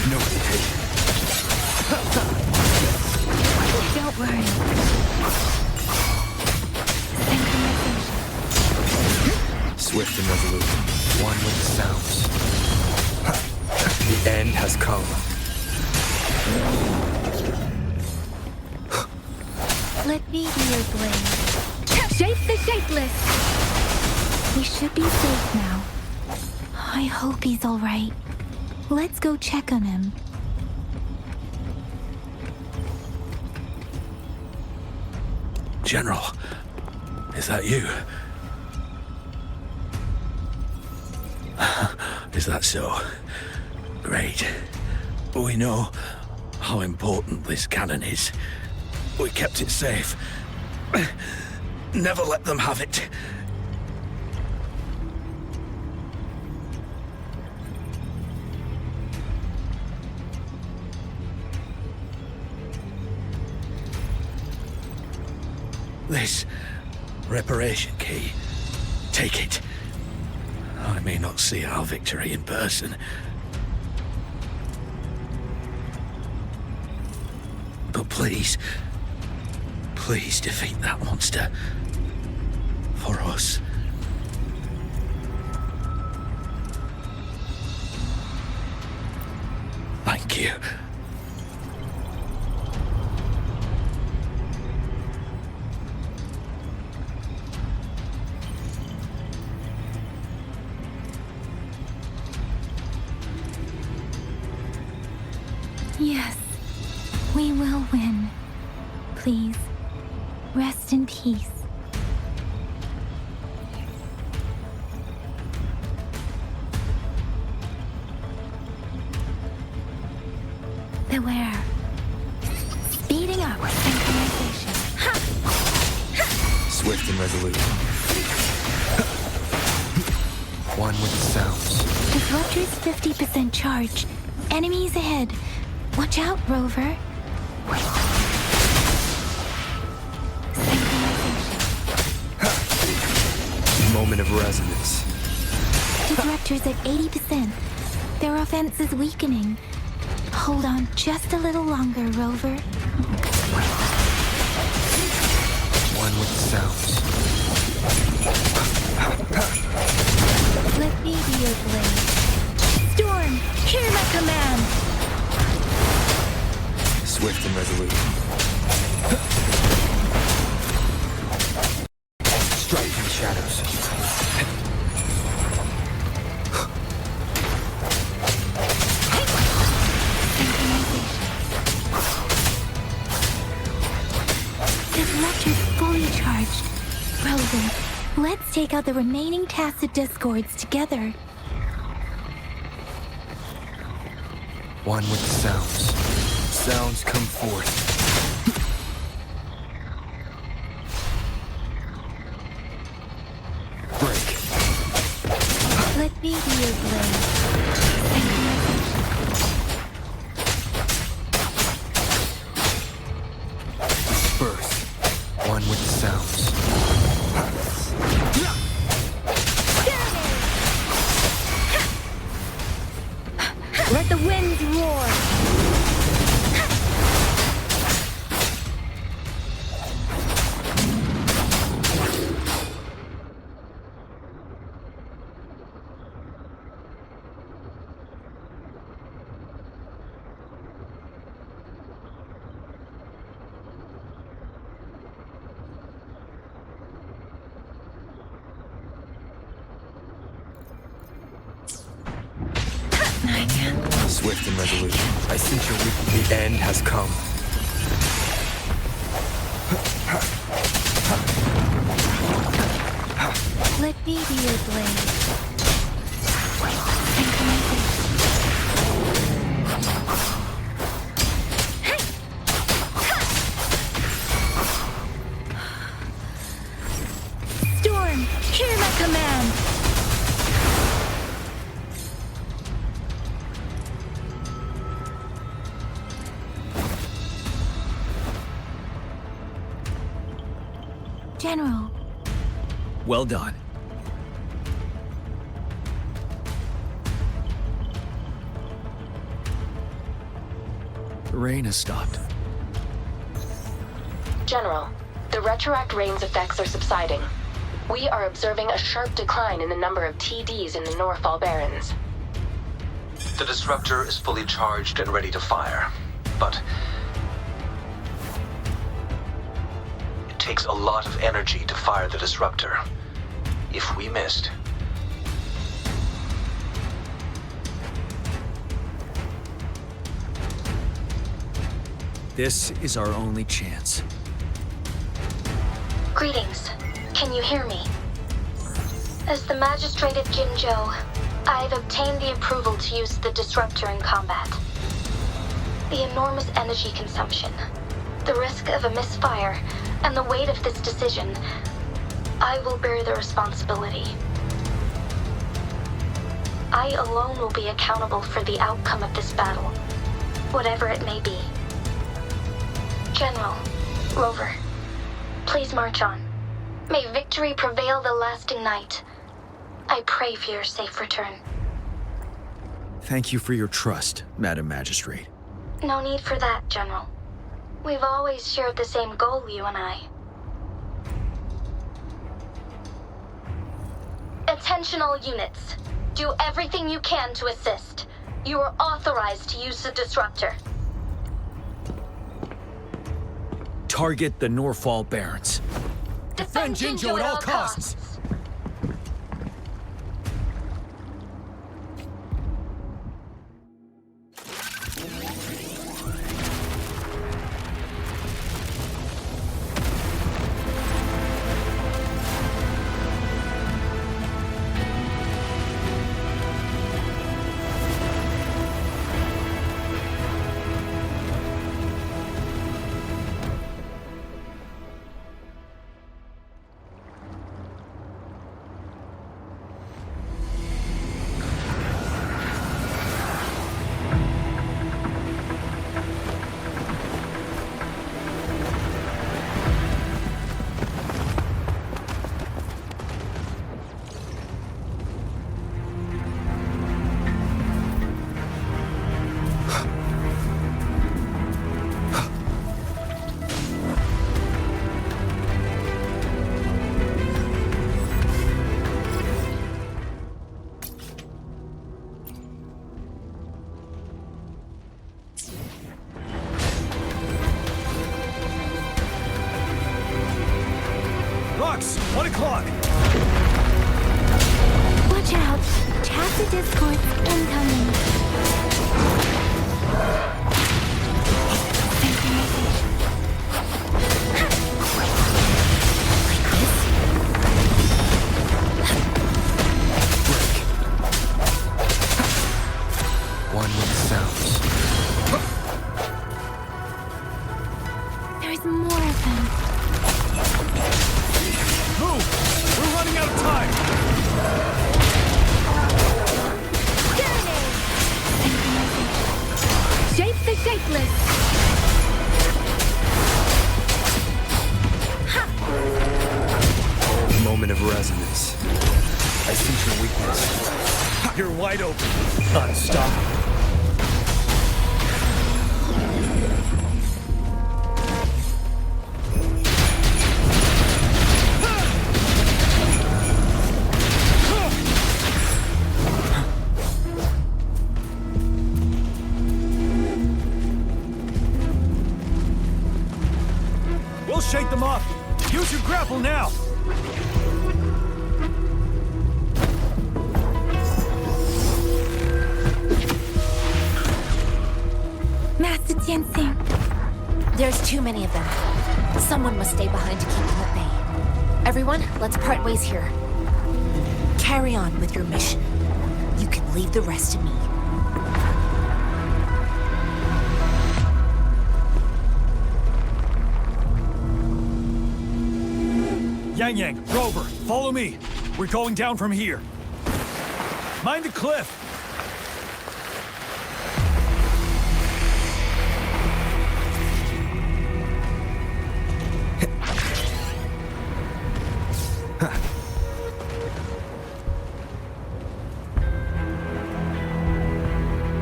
No hesitation. Don't worry. Swift and resolute, one with the sounds. The end has come. Let me be your blade. Shape the shapeless! We should be safe now. I hope he's alright. Let's go check on him. General, is that you? Is that so? Great. We know how important this cannon is. We kept it safe. Never let them have it. This reparation key. Take it. I may not see our victory in person, but please defeat that monster. For us. Thank you. Yes, we will win. Please, rest in peace. Beware. Speeding up synchronization. Swift and resolute. One with the sounds. Disruptor's 50% charge. Enemies ahead. Watch out, Rover. Moment of resonance. Disruptor's at 80%. Their offense is weakening. Hold on just a little longer, Rover. One with the sounds. Let me be your blade. Storm, hear my command. Swift and resolute. Strike in the shadows. Disruptor's fully charged. Rover, let's Let's take out the remaining tacit discords together. One with the sounds. Sounds come forth. Break. Let me be your blade. Disperse. One with the sounds. Let the winds roar. Swift and resolute. I sense your weak. The end has come. Let me be your blade. Storm, hear my command. General. Well done. The rain has stopped. General, the retroact rain's effects are subsiding. We are observing a sharp decline in the number of TDs in the Norfall Barrens. The disruptor is fully charged and ready to fire, but it takes a lot of energy to fire the disruptor. If we missed, this is our only chance. Greetings. Can you hear me? As the Magistrate of Jinzhou, I've obtained the approval to use the disruptor in combat. The enormous energy consumption, the risk of a misfire, and the weight of this decision, I will bear the responsibility. I alone will be accountable for the outcome of this battle, whatever it may be. General, Rover, please march on. May victory prevail the lasting night. I pray for your safe return. Thank you for your trust, Madam Magistrate. No need for that, General. We've always shared the same goal, you and I. Attention all units. Do everything you can to assist. You are authorized to use the disruptor. Target the Norfall Barrens. Defend Jinzhou at all costs. feature weakness. You're wide open. Unstoppable. We'll shake them off. Use your grapple now. Master Tianxing. There's too many of them. Someone must stay behind to keep them at bay. Everyone, let's part ways here. Carry on with your mission. You can leave the rest to me. Yang Yang, Rover, follow me. We're going down from here. Mind the cliff.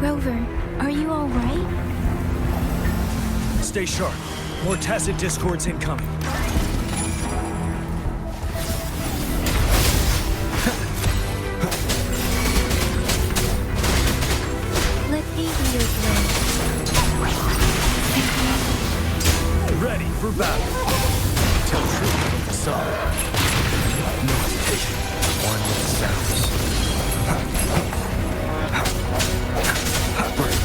Rover, are you all right? Stay sharp. More tacit discords incoming. Let me be your blade. Ready for battle. Tell truth with the song. No hesitation. One with the sounds. Break.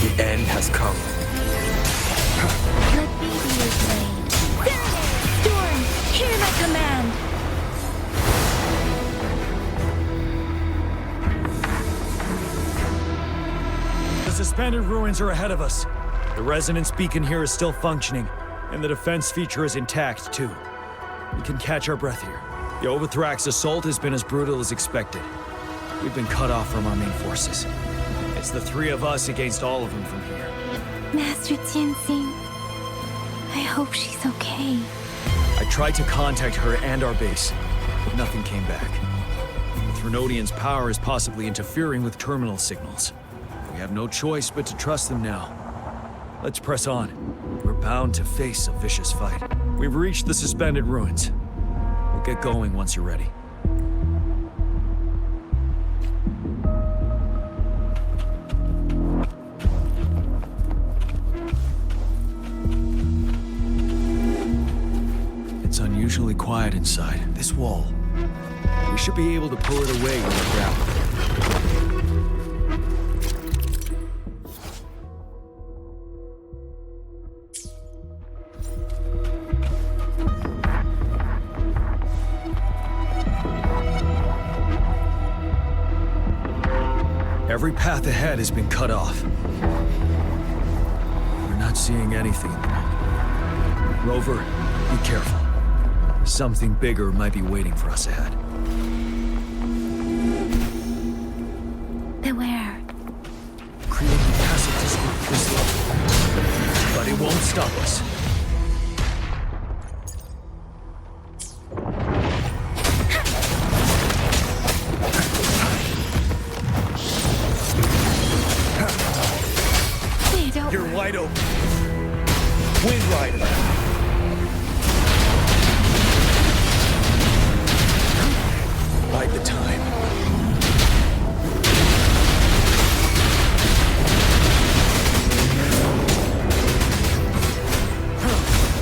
The end has come. Let me be your blade. Storm, hear my command. The suspended ruins are ahead of us. The resonance beacon here is still functioning, and the defense feature is intact, too. We can catch our breath here. The Overthrax assault has been as brutal as expected. We've been cut off from our main forces. It's the three of us against all of them from here. Master Tianxing, I hope she's okay. I tried to contact her and our base, but nothing came back. The Threnodians' power is possibly interfering with terminal signals. We have no choice but to trust them now. Let's press on. We're bound to face a vicious fight. We've reached the suspended ruins. We'll get going once you're ready. It's unusually quiet inside. This wall. We should be able to pull it away with a grapple. Every path ahead has been cut off. We're not seeing anything at the moment. Rover, be careful. Something bigger might be waiting for us ahead. Beware. Creating passive discord this level. But it won't stop us. You're wide open. Wind Rider. Bide the time.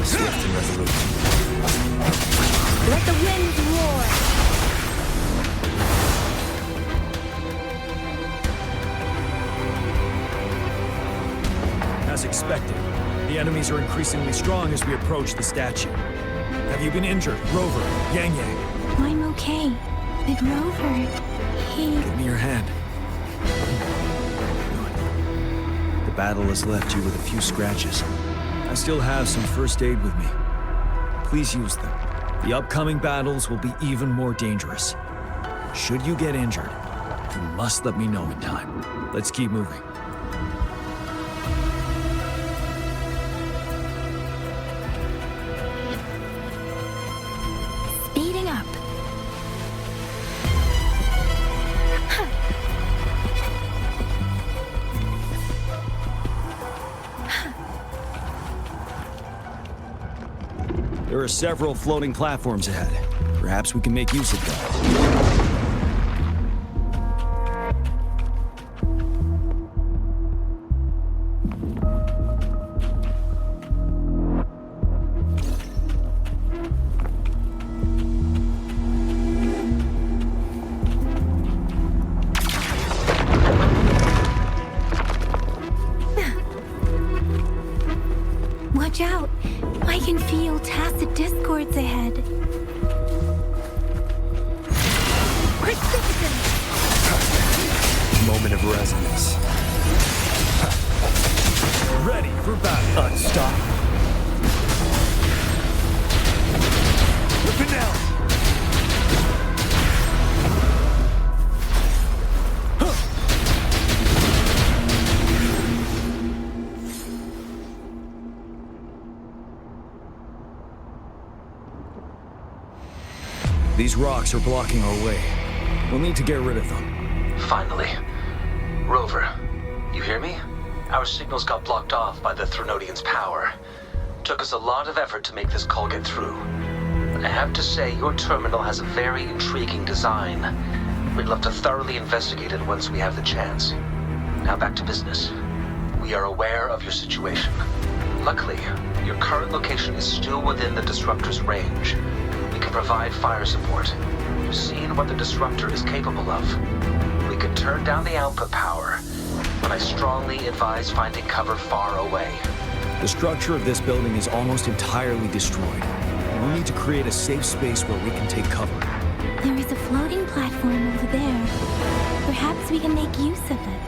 Swift and resolute. Let the winds roar. As expected, the enemies are increasingly strong as we approach the statue. Have you been injured, Rover, Yang Yang? I'm okay. But Rover, he... Give me your hand. Good. The battle has left you with a few scratches. I still have some first aid with me. Please use them. The upcoming battles will be even more dangerous. Should you get injured, you must let me know in time. Let's keep moving. Speeding up. There are several floating platforms ahead. Perhaps we can make use of them. Watch out! I can feel tacit discords ahead. Precipitous! Moment of resonance. Ready for battle. Unstop. Finale. These rocks are blocking our way. We'll need to get rid of them. Finally. Rover, you hear me? Our signals got blocked off by the Threnodians' power. Took us a lot of effort to make this call get through. I have to say, your terminal has a very intriguing design. We'd love to thoroughly investigate it once we have the chance. Now back to business. We are aware of your situation. Luckily, your current location is still within the Disruptor's range. We can provide fire support. You've seen what the Disruptor is capable of. We could turn down the output power, but I strongly advise finding cover far away. The structure of this building is almost entirely destroyed. We'll need to create a safe space where we can take cover. There is a floating platform over there. Perhaps we can make use of it.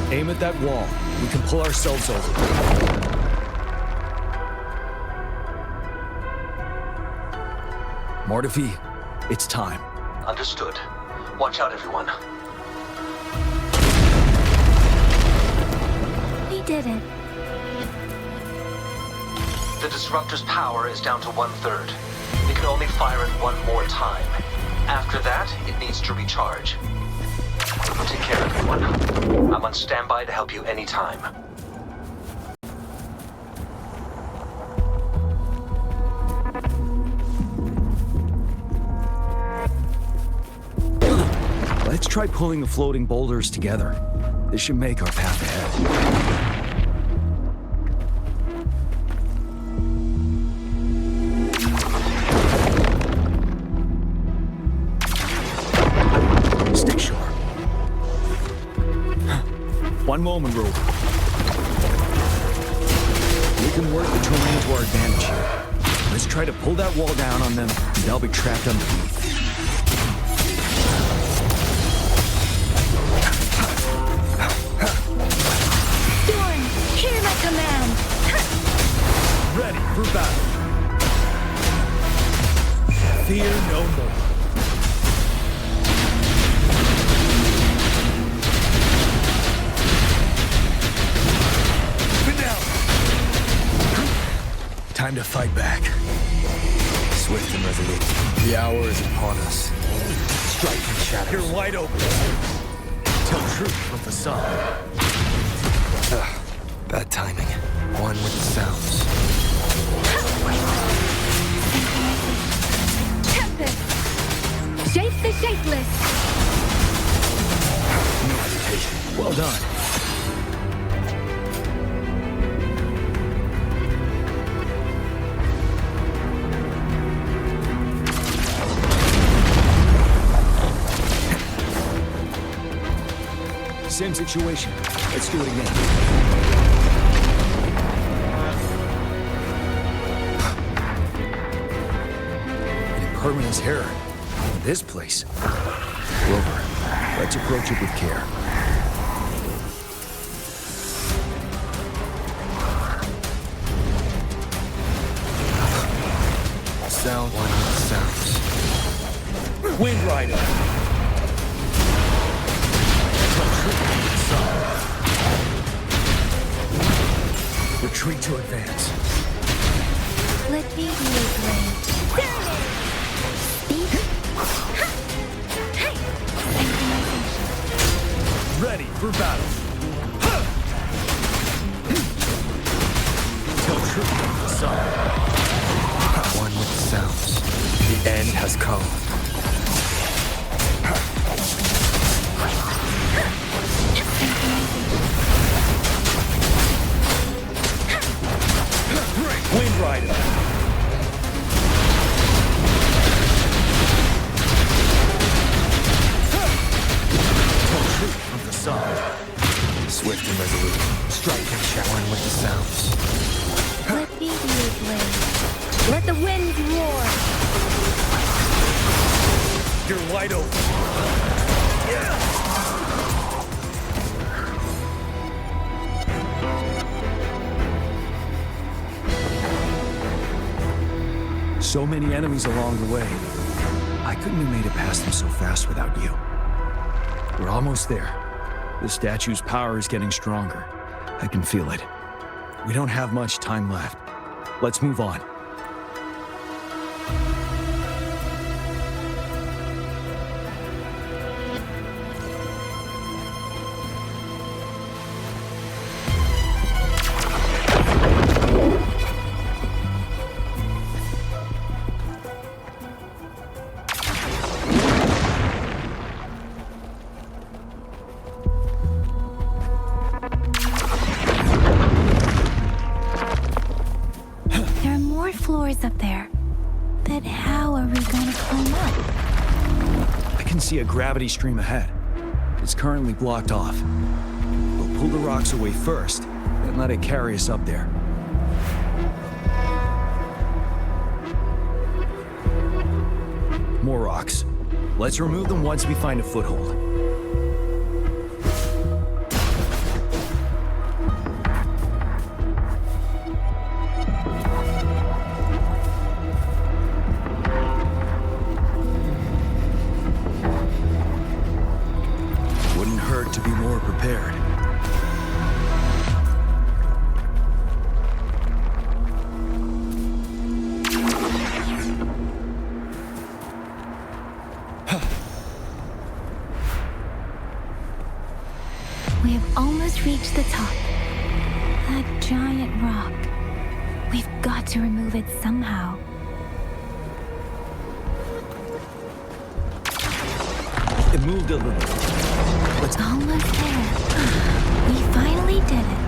Aim at that wall. We can pull ourselves over. Mortifi, it's time. Understood. Watch out, everyone. We did it. The Disruptor's power is down to 1/3. We can only fire it one more time. After that, it needs to recharge. Take care, everyone. I'm on standby to help you anytime. Let's try pulling the floating boulders together. This should make our path ahead. Stay sharp. One moment, Rover. We can work the terrain to our advantage here. Let's try to pull that wall down on them, and they'll be trapped underneath. Hear my command! Ready for battle. Fear no more. Time to fight back. Swift and resolute. The hour is upon us. Striking shadows. You're wide open. Tell truth from facade. Bad timing. One with the sounds. Tempest! Shape the shapeless! No hesitation. Well done. Same situation. Let's do it again. Permanent's here. This place. Rover, let's approach it with care. Sound one with the sounds. Wind Rider. Retreat to advance. Let me be your blade. Speed. Ready for battle. Tell truth from the sun. One with the sounds. The end has come. Wind Rider. Tell truth from the sun. Swift and resolute. Striking, showering with the sounds. Let me be your blade. Let the winds roar. You're wide open. So many enemies along the way. I couldn't have made it past them so fast without you. We're almost there. The statue's power is getting stronger. I can feel it. We don't have much time left. Let's move on. Floors up there. But how are we gonna climb up? I can see a gravity stream ahead. It's currently blocked off. We'll pull the rocks away first, and let it carry us up there. More rocks. Let's remove them once we find a foothold. To be more prepared. We have almost reached the top. That giant rock. We've got to remove it somehow. It moved a little. It's almost there. We finally did it.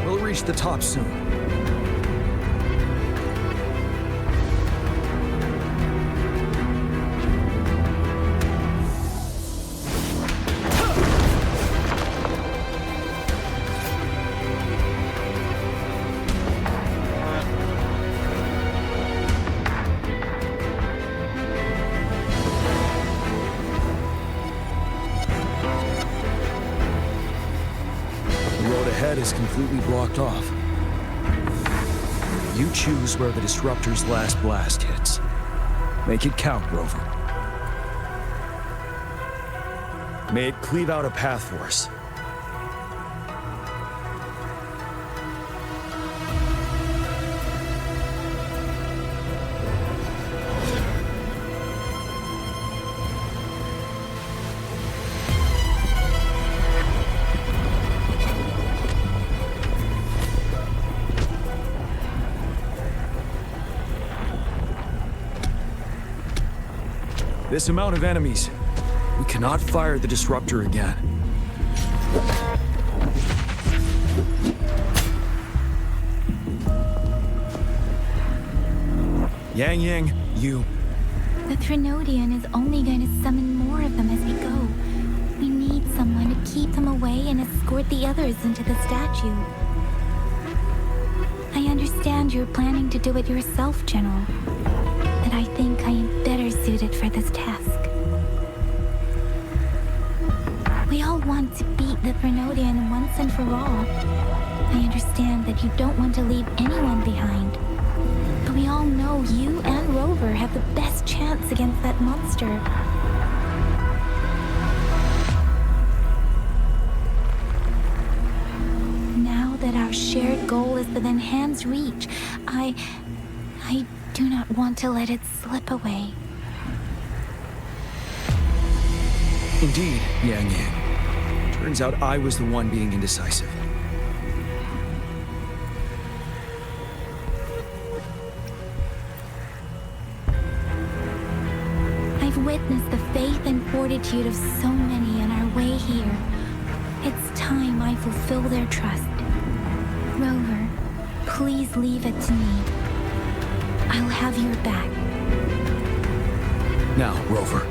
We'll reach the top soon. Is completely blocked off. You choose where the disruptor's last blast hits. Make it count, Rover. May it cleave out a path for us. This amount of enemies, we cannot fire the disruptor again. Yang Yang, you... The Threnodian is only going to summon more of them as we go. We need someone to keep them away and escort the others into the statue. I understand you're planning to do it yourself, General. But I think I am better suited for this task. We all want to beat the Threnodian once and for all. I understand that you don't want to leave anyone behind. But we all know you and Rover have the best chance against that monster. Now that our shared goal is within hand's reach, I I do not want to let it slip away. Indeed, Yang Yang. Turns out I was the one being indecisive. I've witnessed the faith and fortitude of so many on our way here. It's time I fulfill their trust. Rover, please leave it to me. I'll have your back. Now, Rover,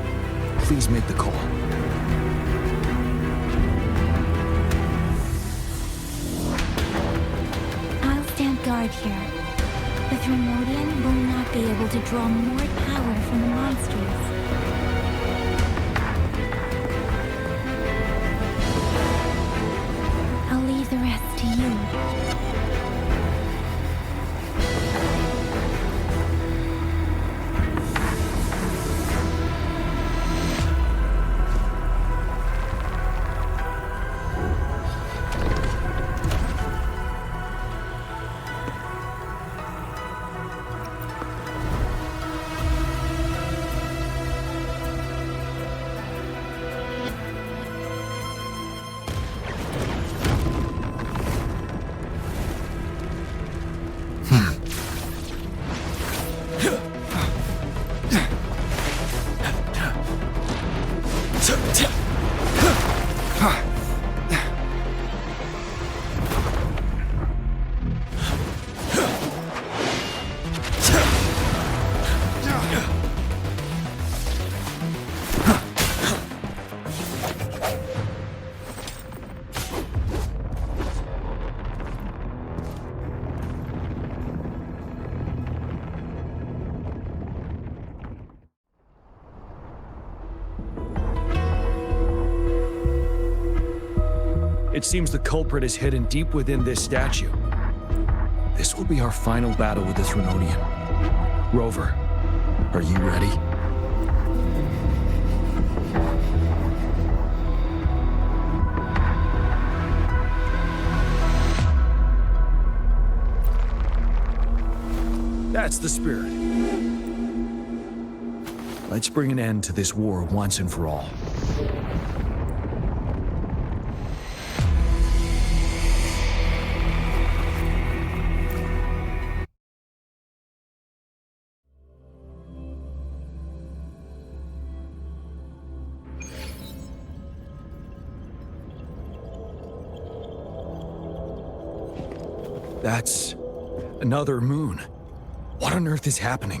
please make the call. I'll stand guard here. The Thermodian will not be able to draw more power from the monsters. I'll leave the rest to you. It seems the culprit is hidden deep within this statue. This will be our final battle with the Thermodian. Rover, are you ready? That's the spirit. Let's bring an end to this war once and for all. That's another moon. What on earth is happening?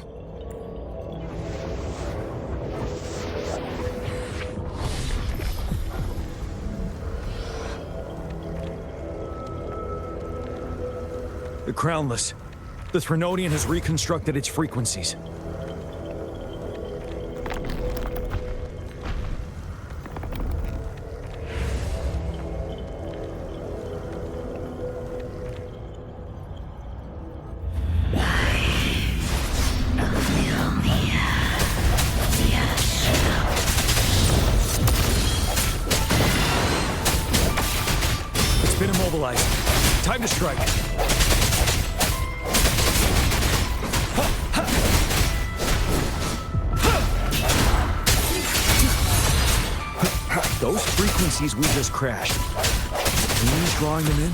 The Crownless. The Thermodian has reconstructed its frequencies. Been immobilized. Time to strike. Those frequencies we just crashed. Who's drawing them in?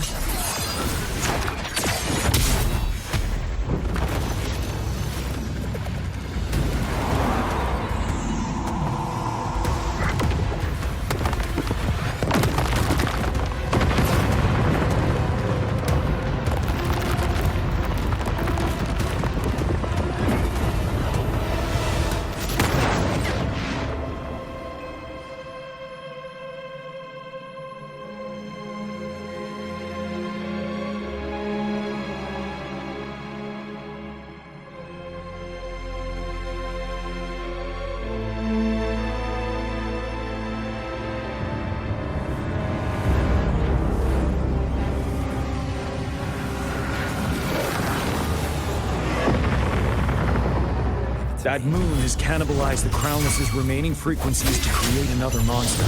That moon has cannibalized the Crownless's remaining frequencies to create another monster.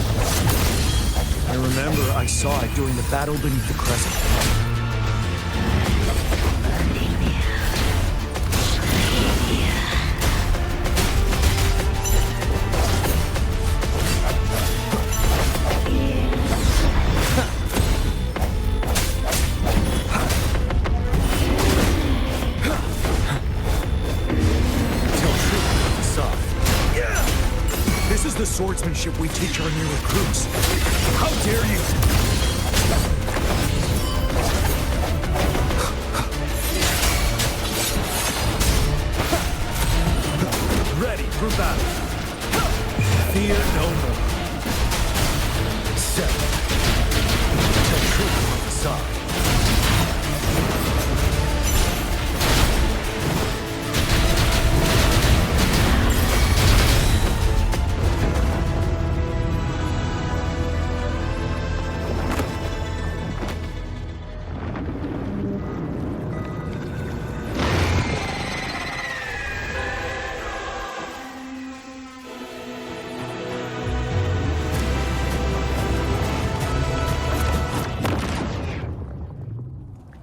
I remember I saw it during the battle beneath the crescent. swordsmanship we teach our new recruits. How dare you! Ready for battle. Fear no more. 7. Tell truth on the side.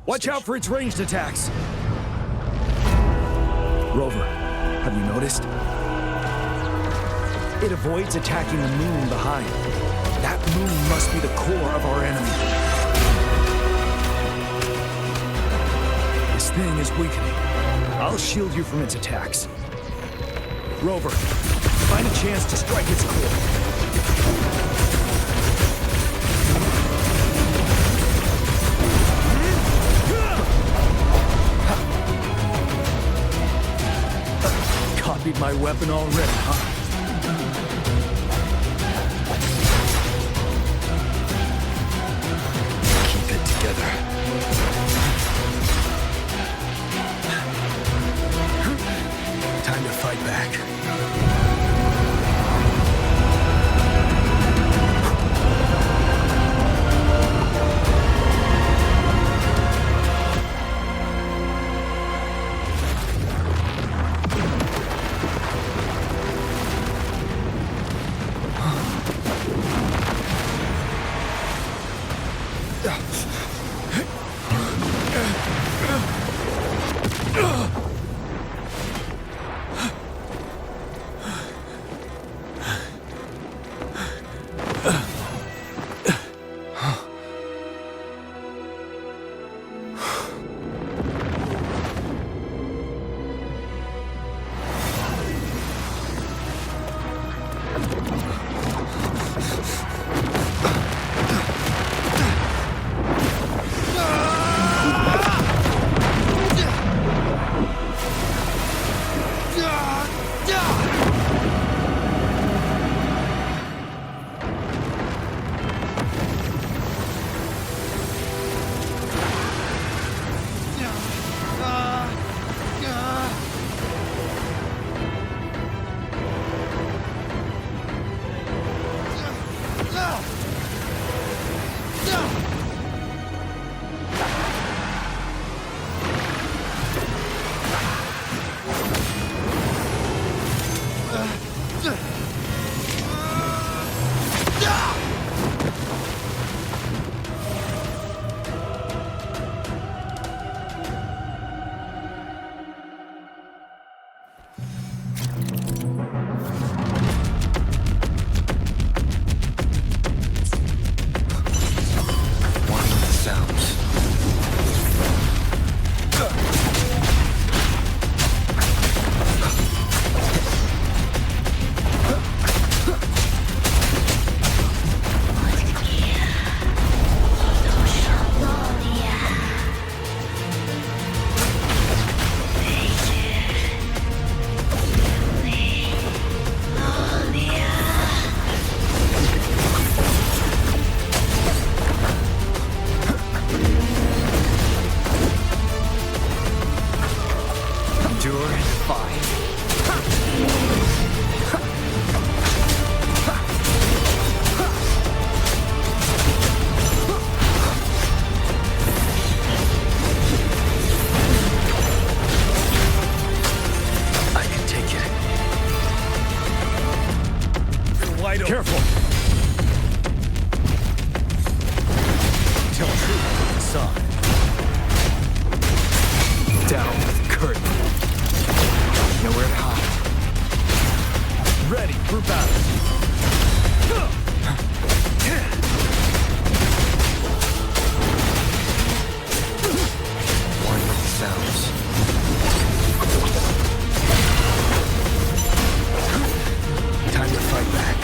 Watch out for its ranged attacks! Rover, have you noticed? It avoids attacking the moon behind. That moon must be the core of our enemy. This thing is weakening. I'll shield you from its attacks. Rover, find a chance to strike its core. Copied my weapon already, huh? Keep it together. Time to fight back. Careful! Tell truth on the side. Down with the curtain. Nowhere to hide. Ready for battle. One with the sounds. Time to fight back.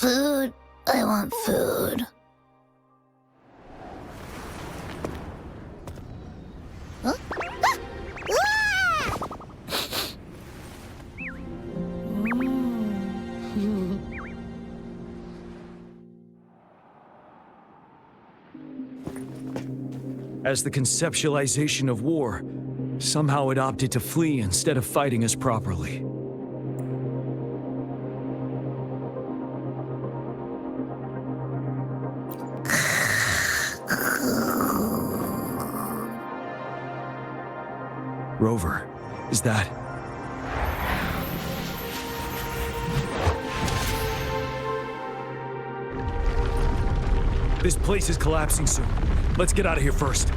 Food. I want food. Huh? As the conceptualization of war, somehow it opted to flee instead of fighting us properly. Rover, is that... This place is collapsing soon. Let's get out of here first.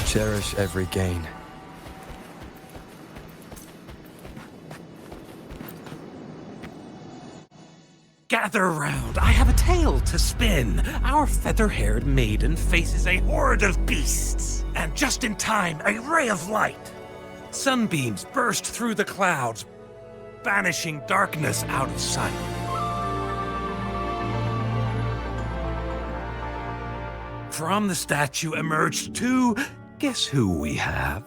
Cherish every gain. Gather round, I have a tale to spin. Our feather-haired maiden faces a horde of beasts. And just in time, a ray of light. Sunbeams burst through the clouds, banishing darkness out of sight. From the statue emerged two... Guess who we have?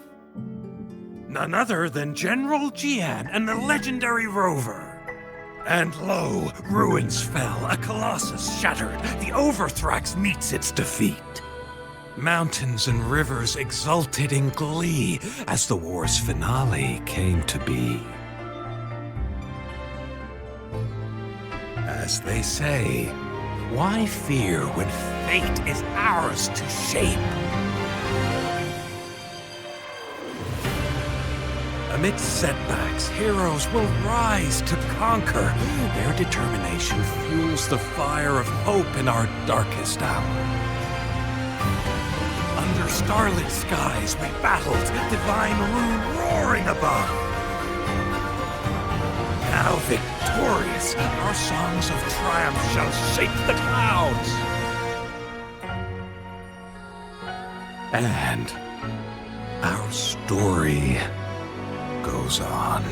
None other than General Jian and the legendary Rover. And lo, ruins fell, a colossus shattered, the Overthrax meets its defeat. Mountains and rivers exulted in glee as the war's finale came to be. As they say, why fear when fate is ours to shape? Amidst setbacks, heroes will rise to conquer. Their determination fuels the fire of hope in our darkest hour. Under starlit skies we battled, divine rune roaring above. Now victorious, our songs of triumph shall shake the clouds. And our story goes on.